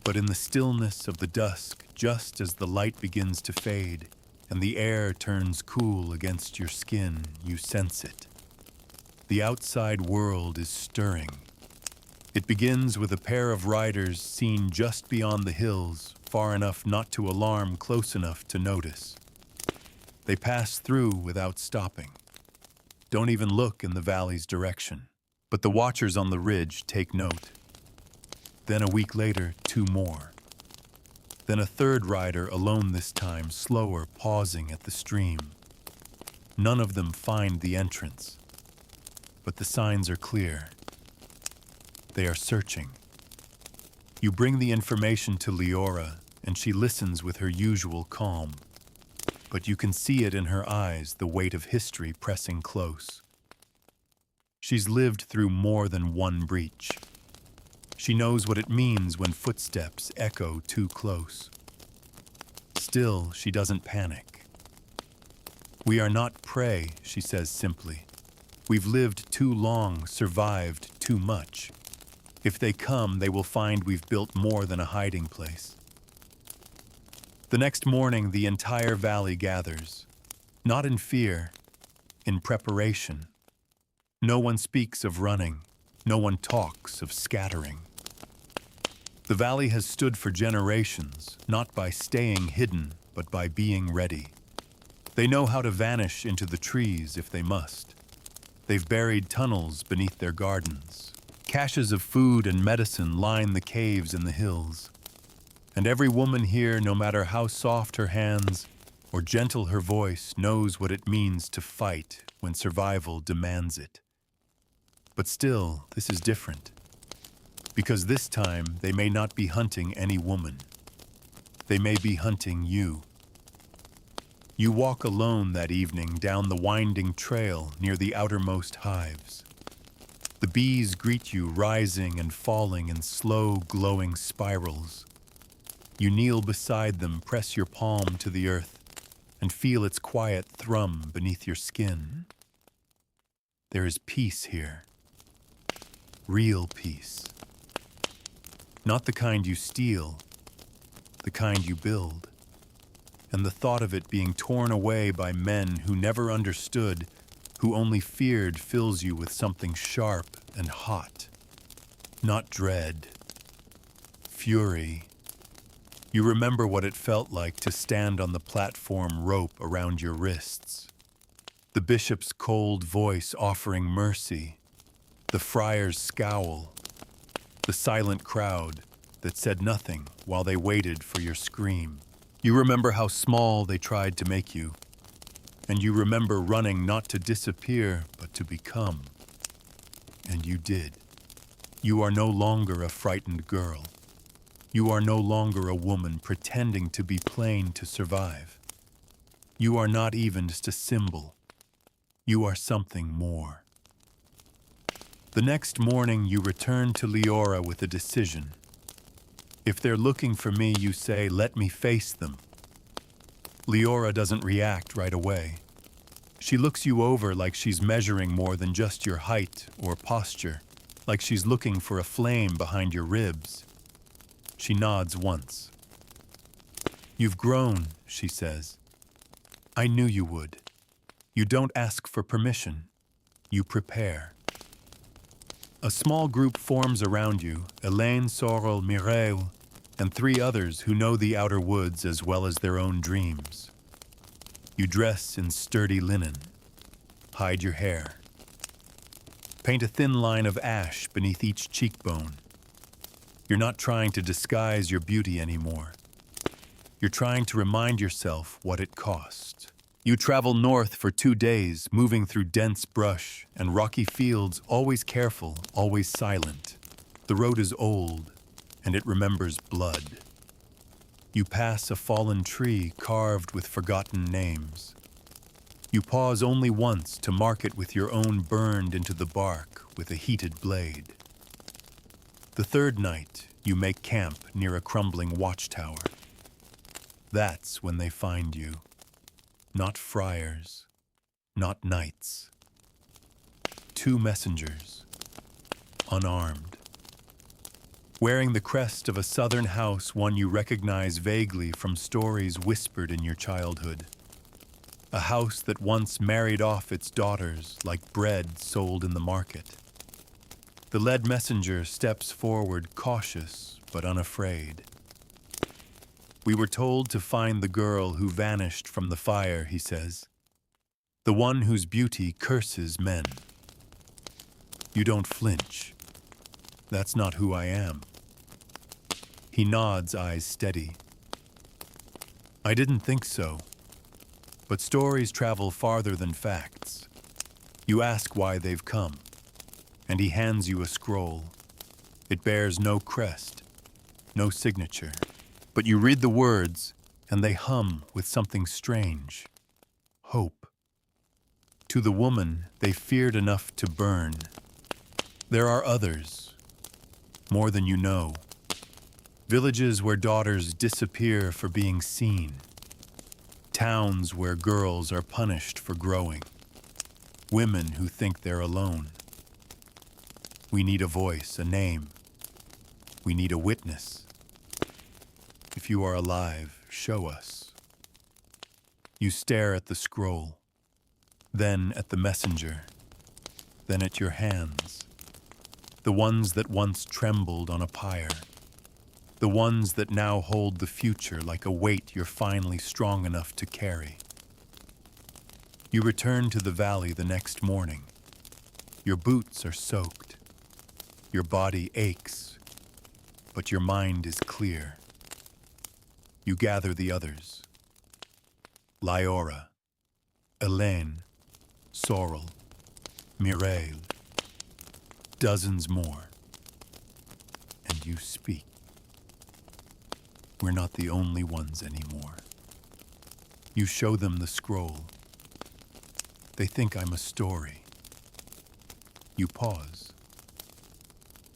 But in the stillness of the dusk, just as the light begins to fade, and the air turns cool against your skin, you sense it. The outside world is stirring. It begins with a pair of riders seen just beyond the hills, far enough not to alarm, close enough to notice. They pass through without stopping. Don't even look in the valley's direction. But the watchers on the ridge take note. Then a week later, 2 more. Then a 3rd rider, alone this time, slower, pausing at the stream. None of them find the entrance, but the signs are clear. They are searching. You bring the information to Leora, and she listens with her usual calm. But you can see it in her eyes, the weight of history pressing close. She's lived through more than one breach. She knows what it means when footsteps echo too close. Still, she doesn't panic. "We are not prey," she says simply. "We've lived too long, survived too much. If they come, they will find we've built more than a hiding place." The next morning, the entire valley gathers, not in fear, in preparation. No one speaks of running. No one talks of scattering. The valley has stood for generations, not by staying hidden, but by being ready. They know how to vanish into the trees if they must. They've buried tunnels beneath their gardens. Caches of food and medicine line the caves in the hills. And every woman here, no matter how soft her hands or gentle her voice, knows what it means to fight when survival demands it. But still, this is different. Because this time, they may not be hunting any woman. They may be hunting you. You walk alone that evening down the winding trail near the outermost hives. The bees greet you, rising and falling in slow, glowing spirals. You kneel beside them, press your palm to the earth, and feel its quiet thrum beneath your skin. There is peace here. Real peace. Not the kind you steal, the kind you build. And the thought of it being torn away by men who never understood, who only feared, fills you with something sharp and hot. Not dread, fury. You remember what it felt like to stand on the platform, rope around your wrists. The bishop's cold voice offering mercy. The friar's scowl. The silent crowd that said nothing while they waited for your scream. You remember how small they tried to make you. And you remember running not to disappear, but to become. And you did. You are no longer a frightened girl. You are no longer a woman pretending to be plain to survive. You are not even just a symbol. You are something more. The next morning, you return to Leora with a decision. If they're looking for me, you say, "Let me face them." Leora doesn't react right away. She looks you over like she's measuring more than just your height or posture, like she's looking for a flame behind your ribs. She nods once. "You've grown," she says. "I knew you would. You don't ask for permission. You prepare." A small group forms around you, Elaine, Sorrel, Mireille, and 3 others who know the outer woods as well as their own dreams. You dress in sturdy linen. Hide your hair. Paint a thin line of ash beneath each cheekbone. You're not trying to disguise your beauty anymore. You're trying to remind yourself what it cost. You travel north for 2 days, moving through dense brush and rocky fields, always careful, always silent. The road is old, and it remembers blood. You pass a fallen tree carved with forgotten names. You pause only once to mark it with your own burned into the bark with a heated blade. The 3rd night, you make camp near a crumbling watchtower. That's when they find you. Not friars, not knights. 2 messengers, unarmed. Wearing the crest of a southern house, one you recognize vaguely from stories whispered in your childhood. A house that once married off its daughters like bread sold in the market. The lead messenger steps forward, cautious but unafraid. "We were told to find the girl who vanished from the fire," he says. "The one whose beauty curses men." You don't flinch. "That's not who I am." He nods, eyes steady. "I didn't think so. But stories travel farther than facts. You ask why they've come, and he hands you a scroll. It bears no crest, no signature. But you read the words, and they hum with something strange. Hope. To the woman, they feared enough to burn. There are others, more than you know. Villages where daughters disappear for being seen. Towns where girls are punished for growing. Women who think they're alone. We need a voice, a name. We need a witness. If you are alive, show us. You stare at the scroll, then at the messenger, then at your hands, the ones that once trembled on a pyre, the ones that now hold the future like a weight you're finally strong enough to carry. You return to the valley the next morning. Your boots are soaked. Your body aches, but your mind is clear. You gather the others. Liora, Elaine, Sorrel, Mireille, dozens more. And you speak. We're not the only ones anymore. You show them the scroll. They think I'm a story. You pause.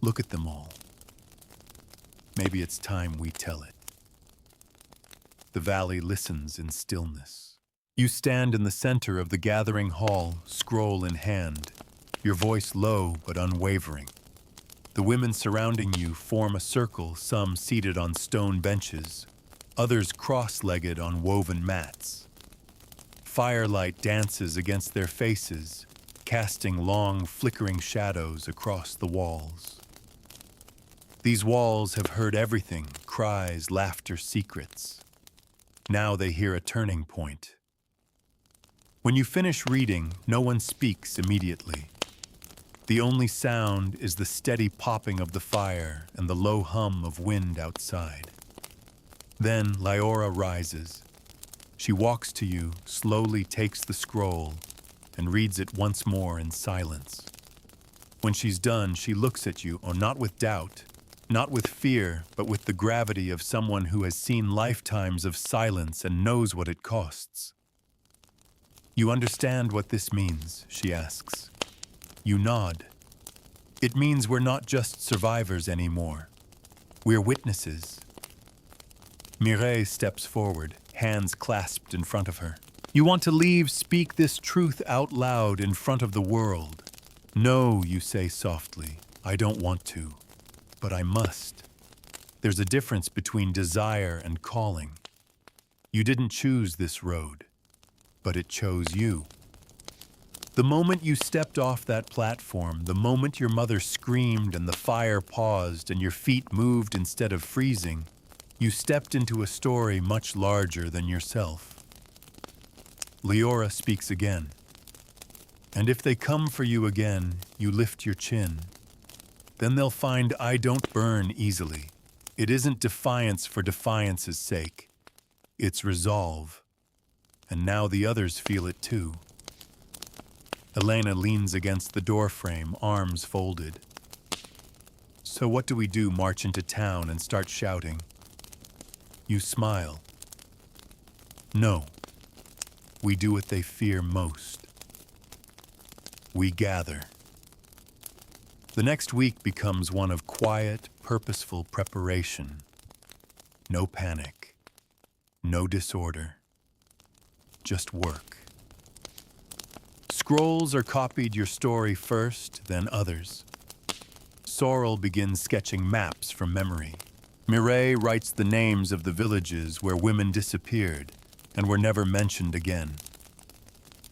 Look at them all. Maybe it's time we tell it. The valley listens in stillness. You stand in the center of the gathering hall, scroll in hand, your voice low but unwavering. The women surrounding you form a circle, some seated on stone benches, others cross-legged on woven mats. Firelight dances against their faces, casting long, flickering shadows across the walls. These walls have heard everything, cries, laughter, secrets. Now they hear a turning point. When you finish reading, no one speaks immediately. The only sound is the steady popping of the fire and the low hum of wind outside. Then Liora rises. She walks to you, slowly takes the scroll, and reads it once more in silence. When she's done, she looks at you, not with doubt, not with fear, but with the gravity of someone who has seen lifetimes of silence and knows what it costs. You understand what this means, she asks. You nod. It means we're not just survivors anymore. We're witnesses. Mireille steps forward, hands clasped in front of her. You want to leave, speak this truth out loud in front of the world. No, you say softly, I don't want to, but I must. There's a difference between desire and calling. You didn't choose this road, but it chose you. The moment you stepped off that platform, the moment your mother screamed and the fire paused and your feet moved instead of freezing, you stepped into a story much larger than yourself. Liora speaks again. And if they come for you again, you lift your chin. Then they'll find I don't burn easily. It isn't defiance for defiance's sake. It's resolve. And now the others feel it too. Elena leans against the doorframe, arms folded. So what do we do, march into town and start shouting? You smile. No. We do what they fear most. We gather. The next week becomes one of quiet, purposeful preparation. No panic. No disorder. Just work. Scrolls are copied your story first, then others. Sorrel begins sketching maps from memory. Mireille writes the names of the villages where women disappeared and were never mentioned again.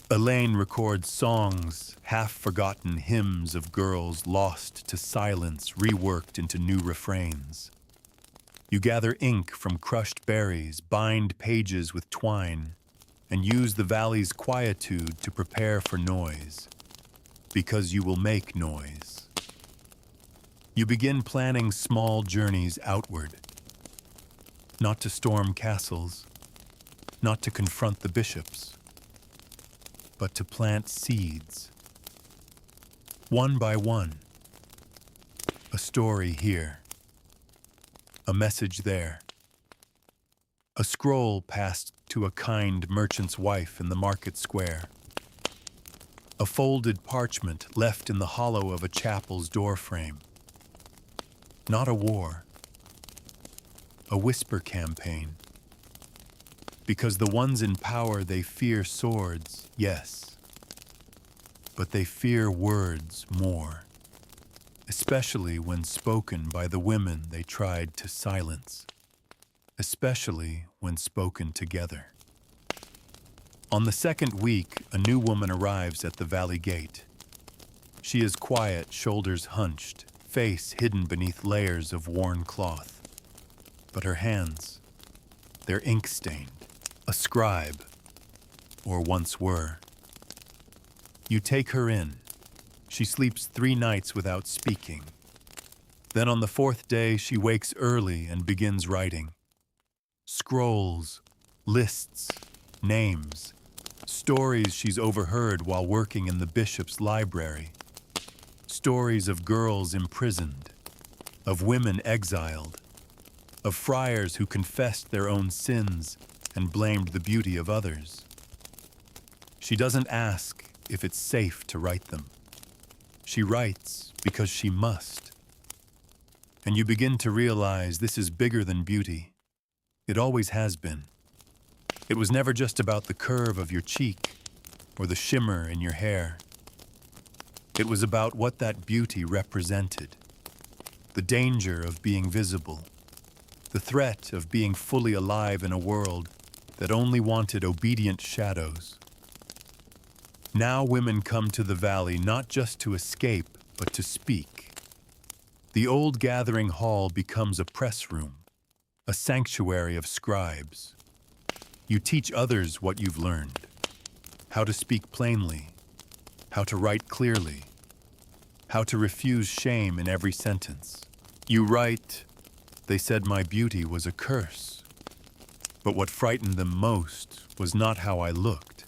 Elaine records songs, half-forgotten hymns of girls lost to silence, reworked into new refrains. You gather ink from crushed berries, bind pages with twine, and use the valley's quietude to prepare for noise, because you will make noise. You begin planning small journeys outward, not to storm castles, not to confront the bishops, but to plant seeds. One by one, a story here, a message there, a scroll passed to a kind merchant's wife in the market square. a folded parchment left in the hollow of a chapel's doorframe. Not a war, a whisper campaign. Because the ones in power, they fear swords, yes, but they fear words more, especially when spoken by the women they tried to silence, especially when spoken together. On the second week, a new woman arrives at the valley gate. She is quiet, shoulders hunched, face hidden beneath layers of worn cloth. But her hands, they're ink-stained, a scribe, or once were. You take her in. She sleeps 3 nights without speaking. Then on the 4th day, she wakes early and begins writing. Scrolls, lists, names, stories she's overheard while working in the bishop's library. Stories of girls imprisoned, of women exiled, of friars who confessed their own sins and blamed the beauty of others. She doesn't ask if it's safe to write them. She writes because she must. And you begin to realize this is bigger than beauty. It always has been. It was never just about the curve of your cheek or the shimmer in your hair. It was about what that beauty represented. The danger of being visible. The threat of being fully alive in a world that only wanted obedient shadows. Now women come to the valley not just to escape, but to speak. The old gathering hall becomes a press room, a sanctuary of scribes. You teach others what you've learned, how to speak plainly, how to write clearly, how to refuse shame in every sentence. You write, "They said my beauty was a curse." But what frightened them most was not how I looked.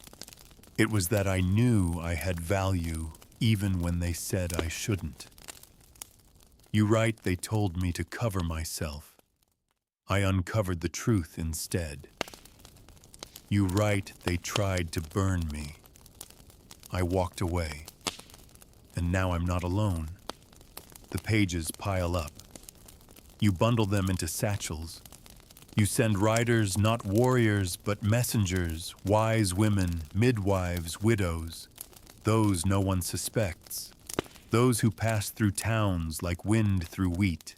It was that I knew I had value even when they said I shouldn't. You write, "They told me to cover myself. I uncovered the truth instead." You write, "They tried to burn me. I walked away. And now I'm not alone." The pages pile up. You bundle them into satchels. You send riders, not warriors, but messengers, wise women, midwives, widows, those no one suspects, those who pass through towns like wind through wheat.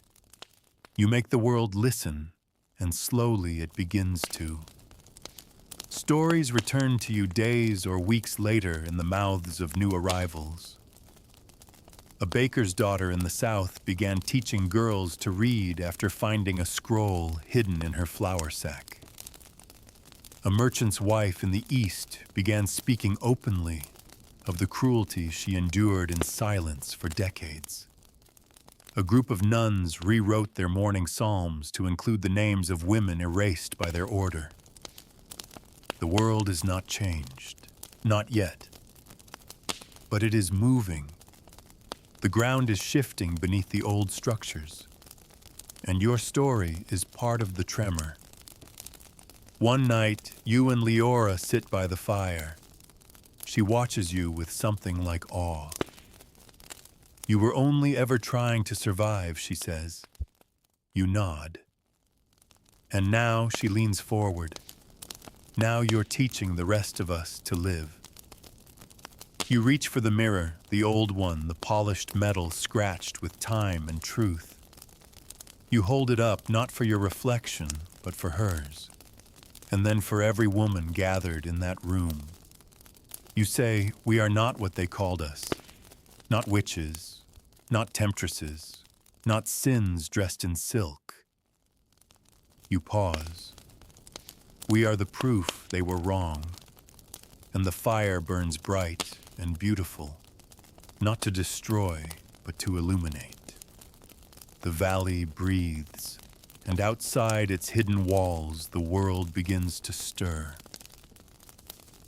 You make the world listen, and slowly it begins to. Stories return to you days or weeks later in the mouths of new arrivals. A baker's daughter in the South began teaching girls to read after finding a scroll hidden in her flour sack. A merchant's wife in the East began speaking openly of the cruelty she endured in silence for decades. A group of nuns rewrote their morning psalms to include the names of women erased by their order. The world is not changed, not yet, but it is moving. The ground is shifting beneath the old structures, and your story is part of the tremor. One night, you and Leora sit by the fire. She watches you with something like awe. "You were only ever trying to survive," she says. You nod. And now she leans forward. "Now you're teaching the rest of us to live." You reach for the mirror, the old one, the polished metal scratched with time and truth. You hold it up not for your reflection, but for hers, and then for every woman gathered in that room. You say, "We are not what they called us, not witches, not temptresses, not sins dressed in silk." You pause. "We are the proof they were wrong," and the fire burns bright and beautiful, not to destroy, but to illuminate. The valley breathes, and outside its hidden walls, the world begins to stir.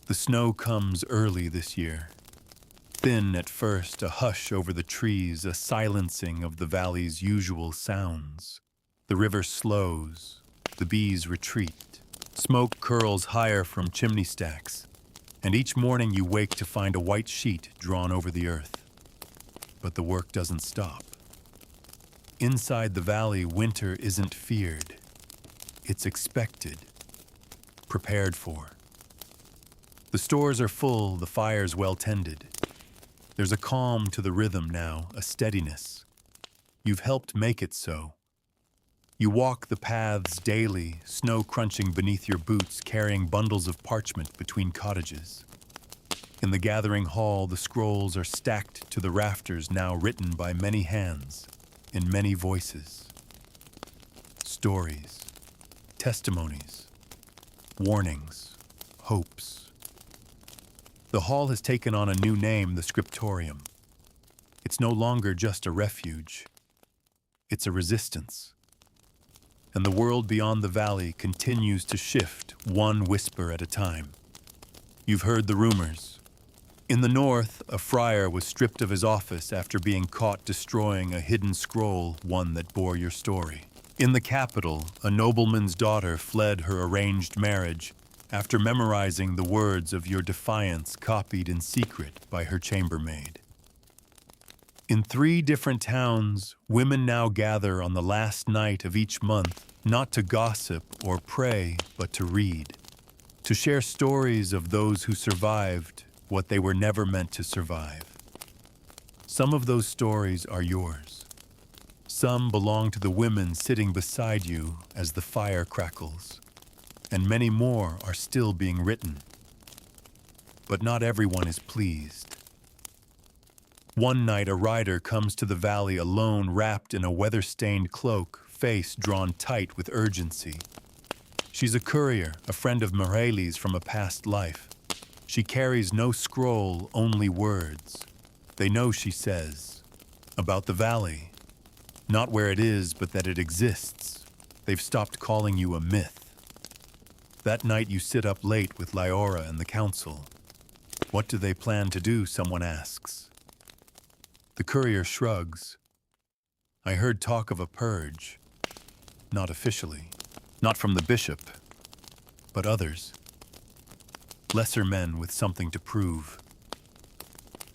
The snow comes early this year. Thin at first, a hush over the trees, a silencing of the valley's usual sounds. The river slows, the bees retreat. Smoke curls higher from chimney stacks. And each morning you wake to find a white sheet drawn over the earth. But the work doesn't stop. Inside the valley, winter isn't feared. It's expected, prepared for. The stores are full, the fires well tended. There's a calm to the rhythm now, a steadiness. You've helped make it so. You walk the paths daily, snow crunching beneath your boots, carrying bundles of parchment between cottages. In the gathering hall, the scrolls are stacked to the rafters, now written by many hands, in many voices. Stories, testimonies, warnings, hopes. The hall has taken on a new name, the scriptorium. It's no longer just a refuge. It's a resistance. And the world beyond the valley continues to shift, one whisper at a time. You've heard the rumors. In the north, a friar was stripped of his office after being caught destroying a hidden scroll, one that bore your story. In the capital, a nobleman's daughter fled her arranged marriage after memorizing the words of your defiance copied in secret by her chambermaid. In 3 different towns, women now gather on the last night of each month, not to gossip or pray, but to read, to share stories of those who survived what they were never meant to survive. Some of those stories are yours. Some belong to the women sitting beside you as the fire crackles, and many more are still being written. But not everyone is pleased. One night, a rider comes to the valley alone, wrapped in a weather-stained cloak, face drawn tight with urgency. She's a courier, a friend of Morelli's from a past life. She carries no scroll, only words. They know, she says, about the valley. Not where it is, but that it exists. They've stopped calling you a myth. That night you sit up late with Liora and the council. What do they plan to do, someone asks. The courier shrugs. I heard talk of a purge. Not officially. Not from the bishop. But others. Lesser men with something to prove.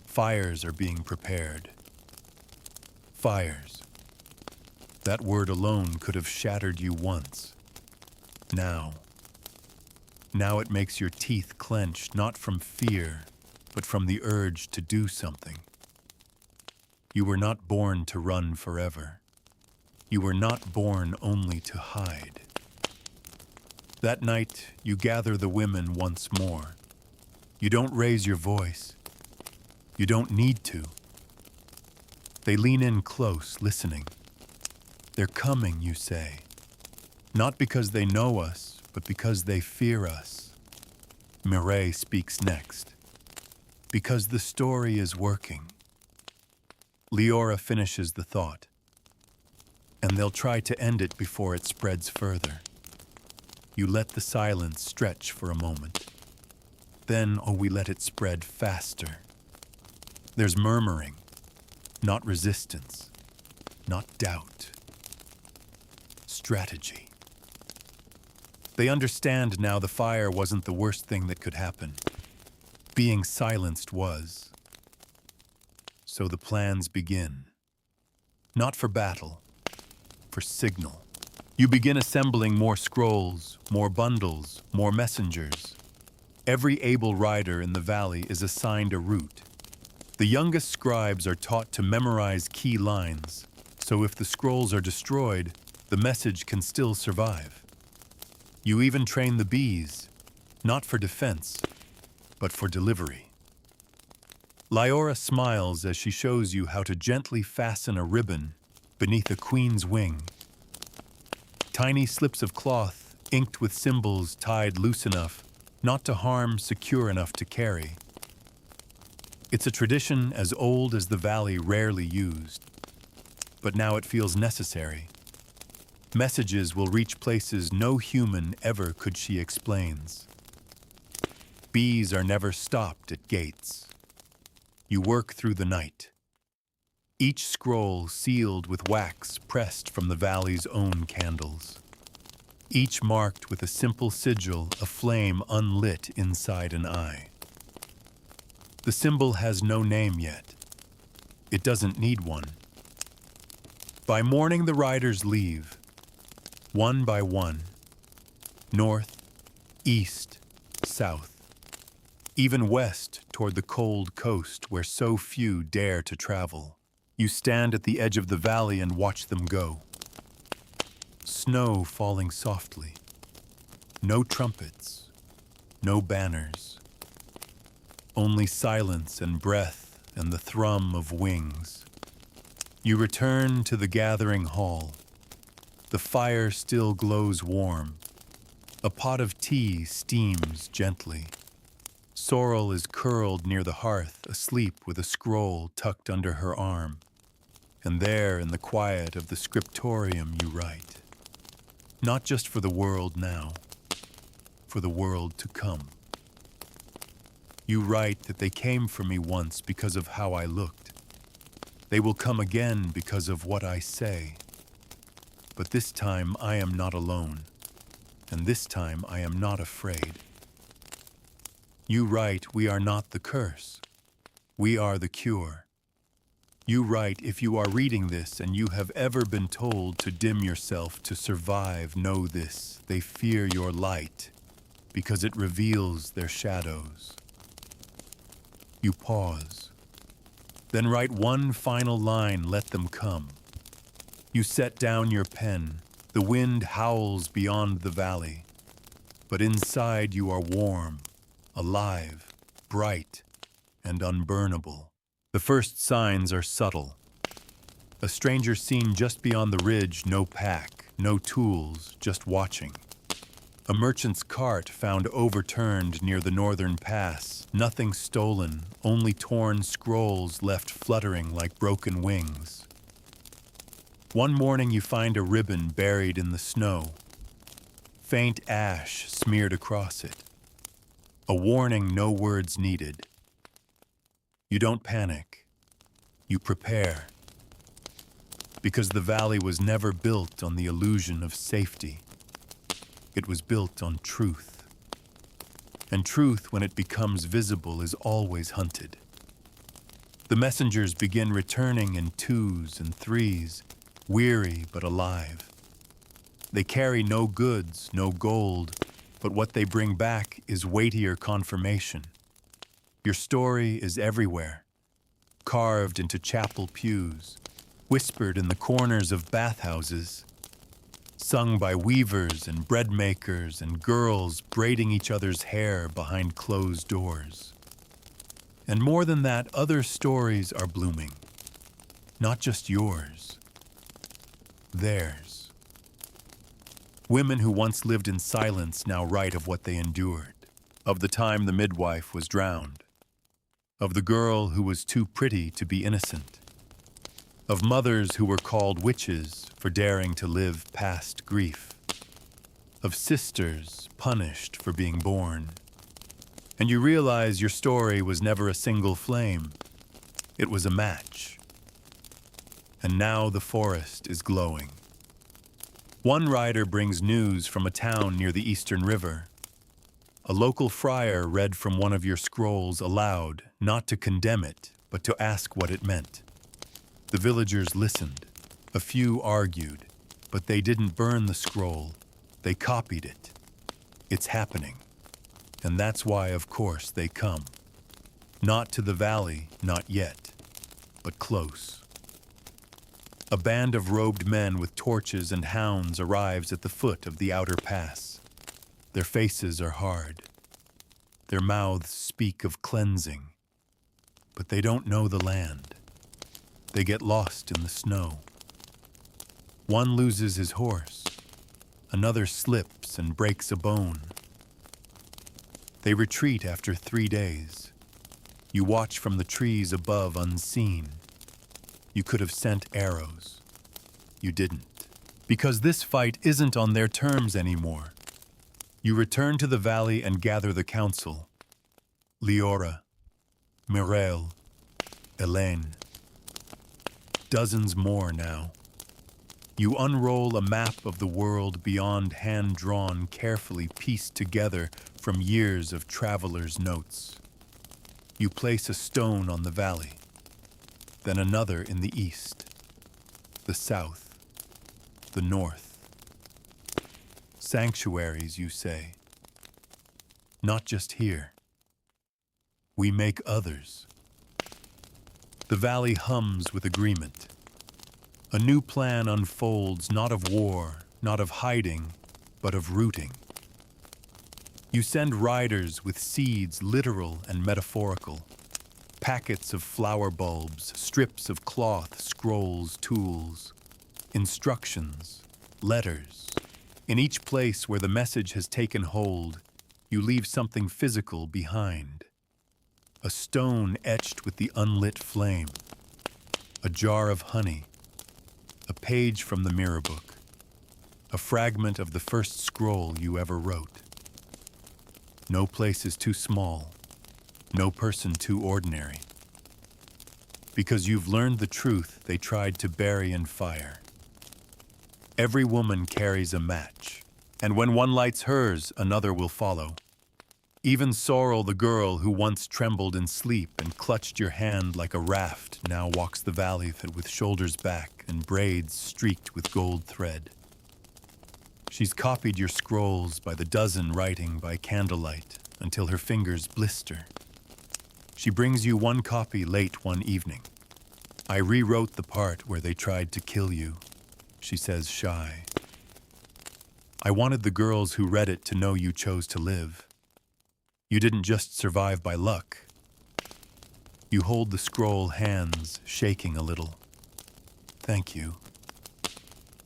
Fires are being prepared. Fires. That word alone could have shattered you once. Now it makes your teeth clench, not from fear, but from the urge to do something. You were not born to run forever. You were not born only to hide. That night, you gather the women once more. You don't raise your voice. You don't need to. They lean in close, listening. They're coming, you say. Not because they know us, but because they fear us. Mireille speaks next. Because the story is working. Liora finishes the thought. And they'll try to end it before it spreads further. You let the silence stretch for a moment. Then, we let it spread faster. There's murmuring, not resistance, not doubt. Strategy. They understand now the fire wasn't the worst thing that could happen. Being silenced was. So the plans begin. Not for battle, for signal. You begin assembling more scrolls, more bundles, more messengers. Every able rider in the valley is assigned a route. The youngest scribes are taught to memorize key lines, so if the scrolls are destroyed, the message can still survive. You even train the bees, not for defense, but for delivery. Liora smiles as she shows you how to gently fasten a ribbon beneath a queen's wing. Tiny slips of cloth, inked with symbols tied loose enough not to harm, secure enough to carry. It's a tradition as old as the valley, rarely used. But now it feels necessary. Messages will reach places no human ever could, she explains. Bees are never stopped at gates. You work through the night. Each scroll sealed with wax pressed from the valley's own candles. Each marked with a simple sigil, a flame unlit inside an eye. The symbol has no name yet. It doesn't need one. By morning, the riders leave, one by one, north, east, south, even west toward the cold coast where so few dare to travel. You stand at the edge of the valley and watch them go. Snow falling softly. No trumpets, no banners. Only silence and breath and the thrum of wings. You return to the gathering hall. The fire still glows warm. A pot of tea steams gently. Sorrel is curled near the hearth, asleep with a scroll tucked under her arm. And there, in the quiet of the scriptorium, you write. Not just for the world now, for the world to come. You write that they came for me once because of how I looked. They will come again because of what I say. But this time I am not alone, and this time I am not afraid. You write, we are not the curse. We are the cure. You write, if you are reading this and you have ever been told to dim yourself to survive, know this, they fear your light because it reveals their shadows. You pause, then write one final line, let them come. You set down your pen, the wind howls beyond the valley, but inside you are warm, alive, bright, and unburnable. The first signs are subtle. A stranger seen just beyond the ridge, no pack, no tools, just watching. A merchant's cart found overturned near the northern pass, nothing stolen, only torn scrolls left fluttering like broken wings. One morning you find a ribbon buried in the snow, faint ash smeared across it. A warning, no words needed. You don't panic. You prepare. Because the valley was never built on the illusion of safety. It was built on truth. And truth, when it becomes visible, is always hunted. The messengers begin returning in twos and threes, weary but alive. They carry no goods, no gold, but what they bring back is weightier confirmation. Your story is everywhere, carved into chapel pews, whispered in the corners of bathhouses, sung by weavers and bread makers and girls braiding each other's hair behind closed doors. And more than that, other stories are blooming, not just yours, theirs. Women who once lived in silence now write of what they endured, of the time the midwife was drowned, of the girl who was too pretty to be innocent, of mothers who were called witches for daring to live past grief, of sisters punished for being born. And you realize your story was never a single flame. It was a match. And now the forest is glowing. One rider brings news from a town near the Eastern River. A local friar read from one of your scrolls aloud, not to condemn it, but to ask what it meant. The villagers listened. A few argued, but they didn't burn the scroll. They copied it. It's happening. And that's why, of course, they come. Not to the valley, not yet, but close. A band of robed men with torches and hounds arrives at the foot of the outer pass. Their faces are hard. Their mouths speak of cleansing. But they don't know the land. They get lost in the snow. One loses his horse. Another slips and breaks a bone. They retreat after 3 days. You watch from the trees above unseen. You could have sent arrows. You didn't. Because this fight isn't on their terms anymore. You return to the valley and gather the council. Leora, Mireille, Elaine. Dozens more now. You unroll a map of the world beyond hand-drawn, carefully pieced together from years of travelers' notes. You place a stone on the valley, then another in the east, the south, the north. Sanctuaries, you say. Not just here. We make others. The valley hums with agreement. A new plan unfolds, not of war, not of hiding, but of rooting. You send riders with seeds, literal and metaphorical, packets of flower bulbs, strips of cloth, scrolls, tools, instructions, letters. In each place where the message has taken hold, you leave something physical behind. A stone etched with the unlit flame, a jar of honey, a page from the mirror book, a fragment of the first scroll you ever wrote. No place is too small, no person too ordinary. Because you've learned the truth they tried to bury in fire. Every woman carries a match, and when one lights hers, another will follow. Even Sorrel, the girl who once trembled in sleep and clutched your hand like a raft, now walks the valley with shoulders back and braids streaked with gold thread. She's copied your scrolls by the dozen, writing by candlelight until her fingers blister. She brings you one copy late one evening. I rewrote the part where they tried to kill you, she says, shy. I wanted the girls who read it to know you chose to live. You didn't just survive by luck. You hold the scroll, hands shaking a little. Thank you.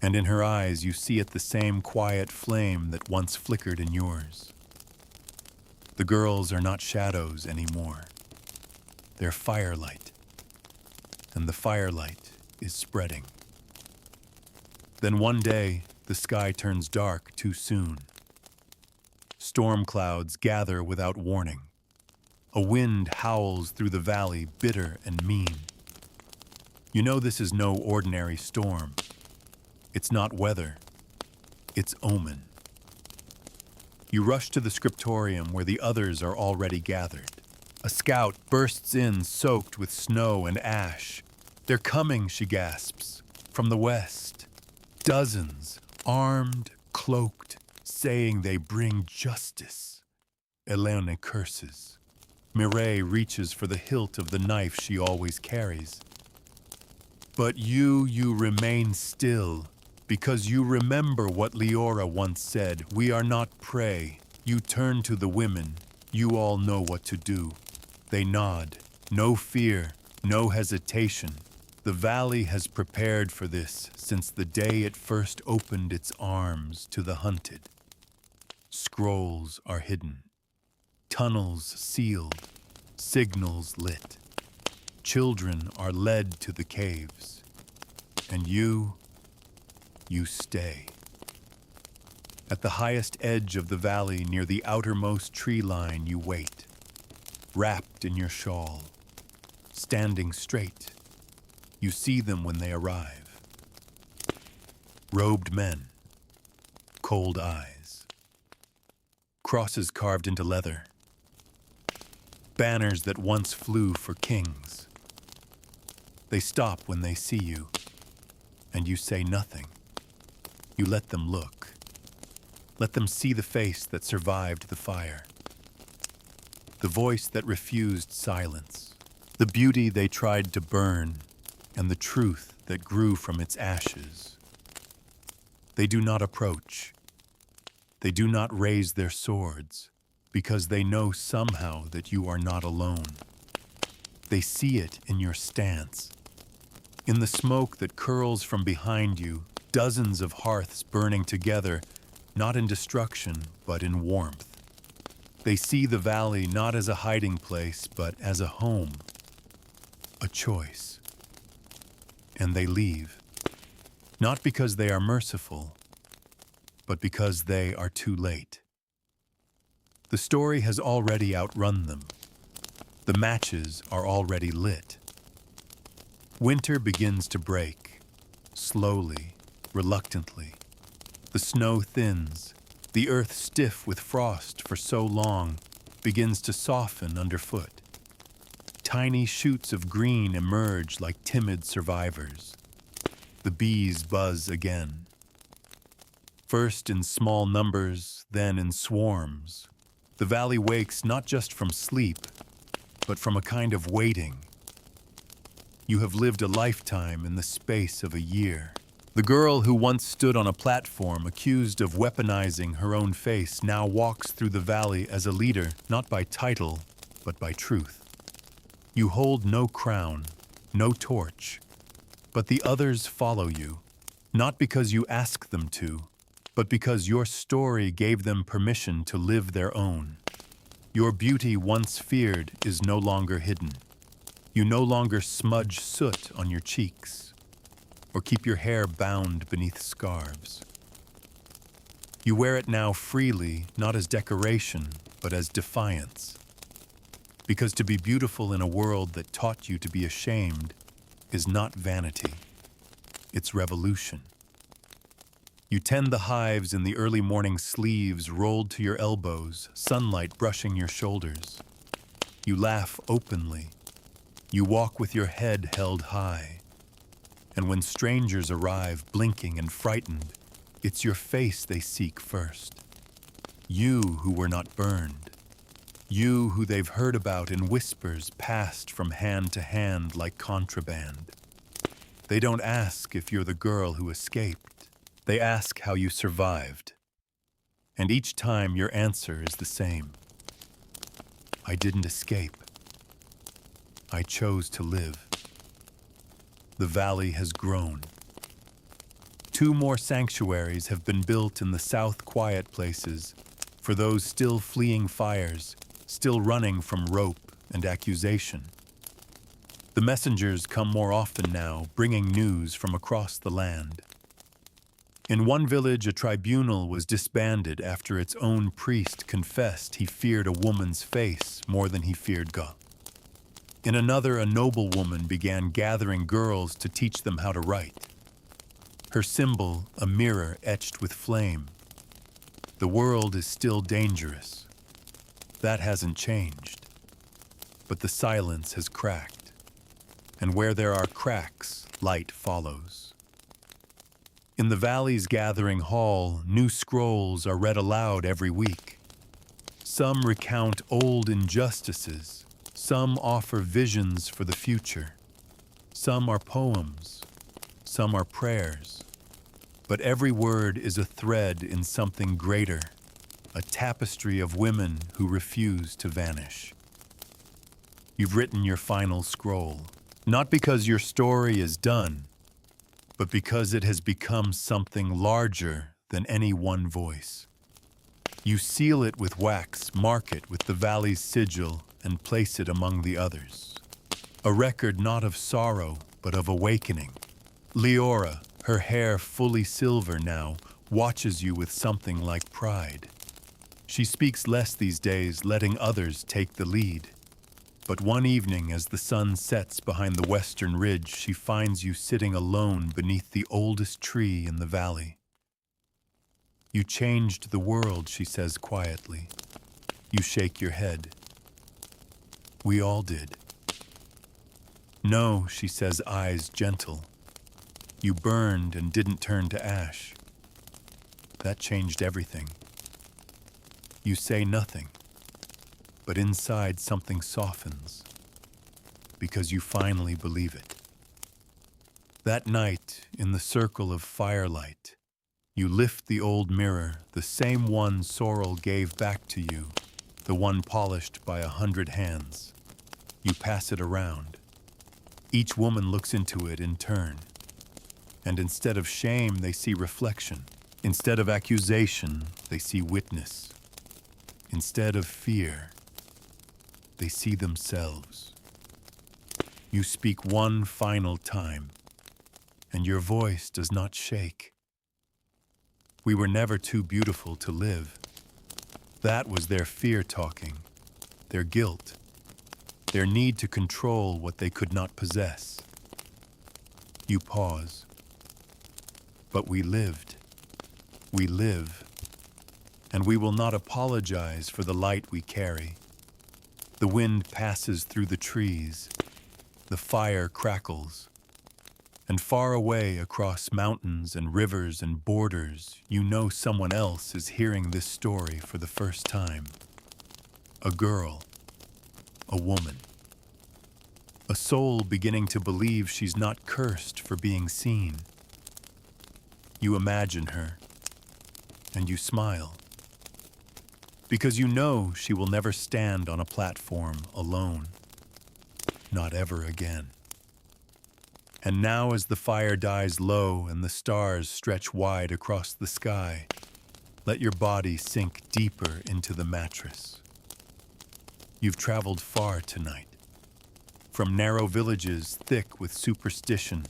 And in her eyes you see it the same quiet flame that once flickered in yours. The girls are not shadows anymore. They're firelight. And the firelight is spreading. Then one day, the sky turns dark too soon. Storm clouds gather without warning. A wind howls through the valley, bitter and mean. You know this is no ordinary storm. It's not weather. It's omen. You rush to the scriptorium where the others are already gathered. A scout bursts in, soaked with snow and ash. They're coming, she gasps, from the west. Dozens, armed, cloaked, saying they bring justice. Elena curses. Mireille reaches for the hilt of the knife she always carries. But you remain still, because you remember what Leora once said, we are not prey. You turn to the women, you all know what to do. They nod, no fear, no hesitation. The valley has prepared for this since the day it first opened its arms to the hunted. Scrolls are hidden, tunnels sealed, signals lit. Children are led to the caves, and you stay. At the highest edge of the valley, near the outermost tree line, you wait, wrapped in your shawl, standing straight. You see them when they arrive. Robed men, cold eyes, crosses carved into leather, banners that once flew for kings. They stop when they see you, and you say nothing. You let them look. Let them see the face that survived the fire, the voice that refused silence, the beauty they tried to burn, and the truth that grew from its ashes. They do not approach. They do not raise their swords, because they know somehow that you are not alone. They see it in your stance. In the smoke that curls from behind you, dozens of hearths burning together, not in destruction, but in warmth. They see the valley not as a hiding place, but as a home, a choice. And they leave, not because they are merciful, but because they are too late. The story has already outrun them. The matches are already lit. Winter begins to break, slowly, reluctantly. The snow thins. The earth, stiff with frost for so long, begins to soften underfoot. Tiny shoots of green emerge like timid survivors. The bees buzz again. First in small numbers, then in swarms. The valley wakes not just from sleep, but from a kind of waiting. You have lived a lifetime in the space of a year. The girl who once stood on a platform accused of weaponizing her own face now walks through the valley as a leader, not by title, but by truth. You hold no crown, no torch, but the others follow you, not because you ask them to, but because your story gave them permission to live their own. Your beauty once feared is no longer hidden. You no longer smudge soot on your cheeks or keep your hair bound beneath scarves. You wear it now freely, not as decoration, but as defiance. Because to be beautiful in a world that taught you to be ashamed is not vanity, it's revolution. You tend the hives in the early morning sleeves rolled to your elbows, sunlight brushing your shoulders. You laugh openly. You walk with your head held high. And when strangers arrive, blinking and frightened, it's your face they seek first. You who were not burned. You who they've heard about in whispers passed from hand to hand like contraband. They don't ask if you're the girl who escaped. They ask how you survived. And each time your answer is the same. I didn't escape. I chose to live. The valley has grown. 2 more sanctuaries have been built in the south quiet places for those still fleeing fires, still running from rope and accusation. The messengers come more often now, bringing news from across the land. In one village, a tribunal was disbanded after its own priest confessed he feared a woman's face more than he feared God. In another, a noblewoman began gathering girls to teach them how to write. Her symbol, a mirror etched with flame. The world is still dangerous. That hasn't changed. But the silence has cracked. And where there are cracks, light follows. In the valley's gathering hall, new scrolls are read aloud every week. Some recount old injustices. Some offer visions for the future. Some are poems. Some are prayers. But every word is a thread in something greater, a tapestry of women who refuse to vanish. You've written your final scroll, not because your story is done, but because it has become something larger than any one voice. You seal it with wax, mark it with the valley's sigil, and place it among the others. A record not of sorrow, but of awakening. Leora, her hair fully silver now, watches you with something like pride. She speaks less these days, letting others take the lead. But one evening, as the sun sets behind the western ridge, she finds you sitting alone beneath the oldest tree in the valley. You changed the world, she says quietly. You shake your head. We all did. No, she says, eyes gentle. You burned and didn't turn to ash. That changed everything. You say nothing, but inside something softens, because you finally believe it. That night, in the circle of firelight, you lift the old mirror, the same one Sorrel gave back to you, the one polished by 100 hands. You pass it around. Each woman looks into it in turn. And instead of shame, they see reflection. Instead of accusation, they see witness. Instead of fear, they see themselves. You speak one final time, and your voice does not shake. We were never too beautiful to live. That was their fear talking, their guilt, their need to control what they could not possess. You pause. But we lived. We live. And we will not apologize for the light we carry. The wind passes through the trees. The fire crackles. And far away across mountains and rivers and borders, you know someone else is hearing this story for the first time. A girl. A woman. A soul beginning to believe she's not cursed for being seen. You imagine her, and you smile. Because you know she will never stand on a platform alone. Not ever again. And now as the fire dies low and the stars stretch wide across the sky, let your body sink deeper into the mattress. You've traveled far tonight. From narrow villages thick with superstition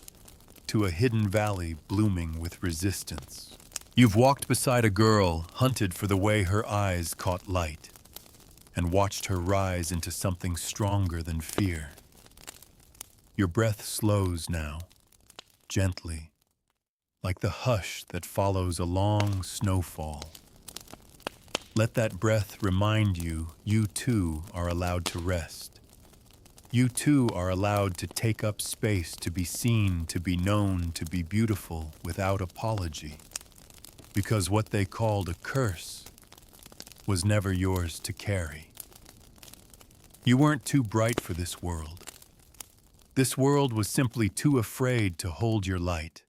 to a hidden valley blooming with resistance. You've walked beside a girl, hunted for the way her eyes caught light, and watched her rise into something stronger than fear. Your breath slows now, gently, like the hush that follows a long snowfall. Let that breath remind you, you too are allowed to rest. You too are allowed to take up space, to be seen, to be known, to be beautiful without apology. Because what they called a curse was never yours to carry. You weren't too bright for this world. This world was simply too afraid to hold your light.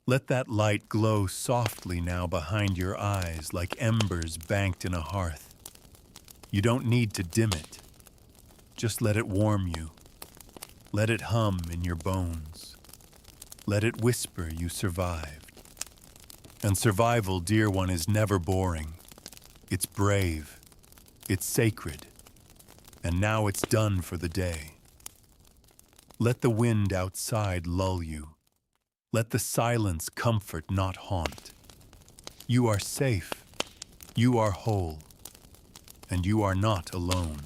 Let that light glow softly now behind your eyes like embers banked in a hearth. You don't need to dim it. Just let it warm you. Let it hum in your bones. Let it whisper you survived. And survival, dear one, is never boring. It's brave. It's sacred. And now it's done for the day. Let the wind outside lull you. Let the silence comfort, not haunt. You are safe. You are whole. And you are not alone.